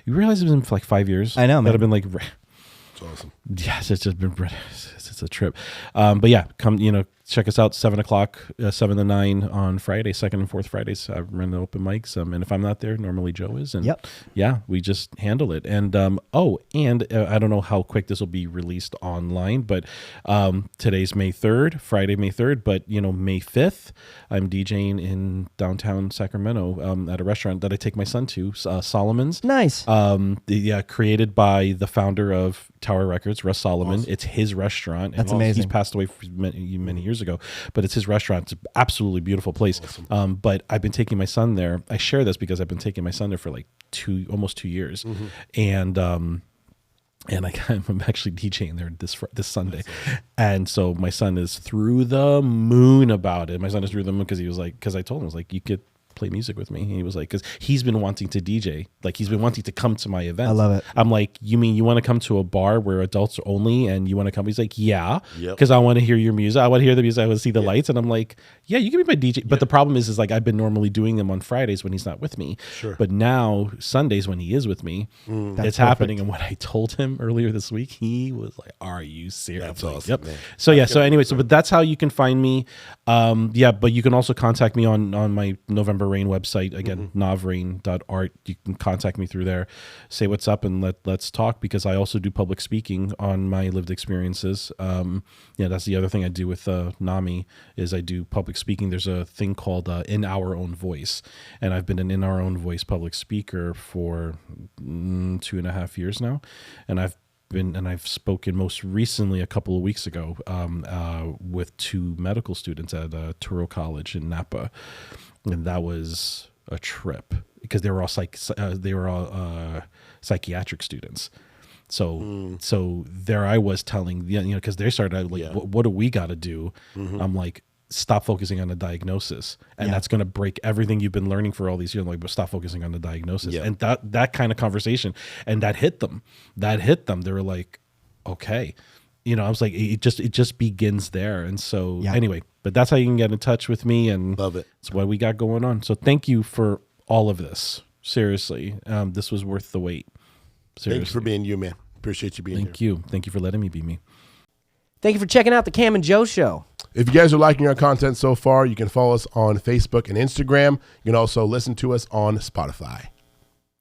realize it's been for like 5 years. I know, man. That have been like, It's awesome. yes, it's just been, it's a trip. But yeah, come check us out 7 o'clock, 7 to 9 on Friday, second and fourth Fridays. I run the open mics. And if I'm not there, normally Joe is. And yeah, we just handle it. And I don't know how quick this will be released online, but today's May 3rd, Friday, May 3rd. But, May 5th, I'm DJing in downtown Sacramento at a restaurant that I take my son to, Solomon's. Nice. Created by the founder of Tower Records, Russ Solomon. Awesome. It's his restaurant. That's and amazing. He's passed away many years ago, but it's his restaurant. It's an absolutely beautiful place. Awesome. But I've been taking my son there. I share this because I've been taking my son there for like almost 2 years. Mm-hmm. And I'm actually DJing there this Sunday. Awesome. And so my son is through the moon about it. My son is through the moon because I told him, I was like, you could play music with me. And he was like, because he's been wanting to DJ, like he's been wanting to come to my event. I love it. I'm like, you mean you want to come to a bar where adults are only and you want to come? He's like, yeah, Yep. because I want to hear your music. I want to hear the music. I want to see the lights. And I'm like, yeah, you can be my DJ. But the problem is like I've been normally doing them on Fridays when he's not with me. Sure. But now Sundays when he is with me, it's happening. And what I told him earlier this week, he was like, are you serious? That's like, awesome. Yep. Man. So yeah. So anyway, but that's how you can find me. But you can also contact me on my November Rain website. Again, novrain.art. You can contact me through there, say what's up, and let's talk, because I also do public speaking on my lived experiences. That's the other thing I do with NAMI is I do public speaking. There's a thing called In Our Own Voice, and I've been an In Our Own Voice public speaker for 2.5 years now, and I've spoken most recently a couple of weeks ago with 2 medical students at Touro College in Napa, and that was a trip because they were all psychiatric students. So there I was telling, because they started out like, what do we got to do? Mm-hmm. I'm like, stop focusing on the diagnosis, and that's going to break everything you've been learning for all these years. Like, but stop focusing on the diagnosis, and that kind of conversation, and that hit them. They were like, okay, I was like, it just begins there. And so anyway, but that's how you can get in touch with me, and love it. It's what we got going on. So thank you for all of this. Seriously, this was worth the wait. Seriously. Thanks for being you, man. Appreciate you being here. Thank you for letting me be me. Thank you for checking out the Cam and Joe Show. If you guys are liking our content so far, you can follow us on Facebook and Instagram. You can also listen to us on Spotify.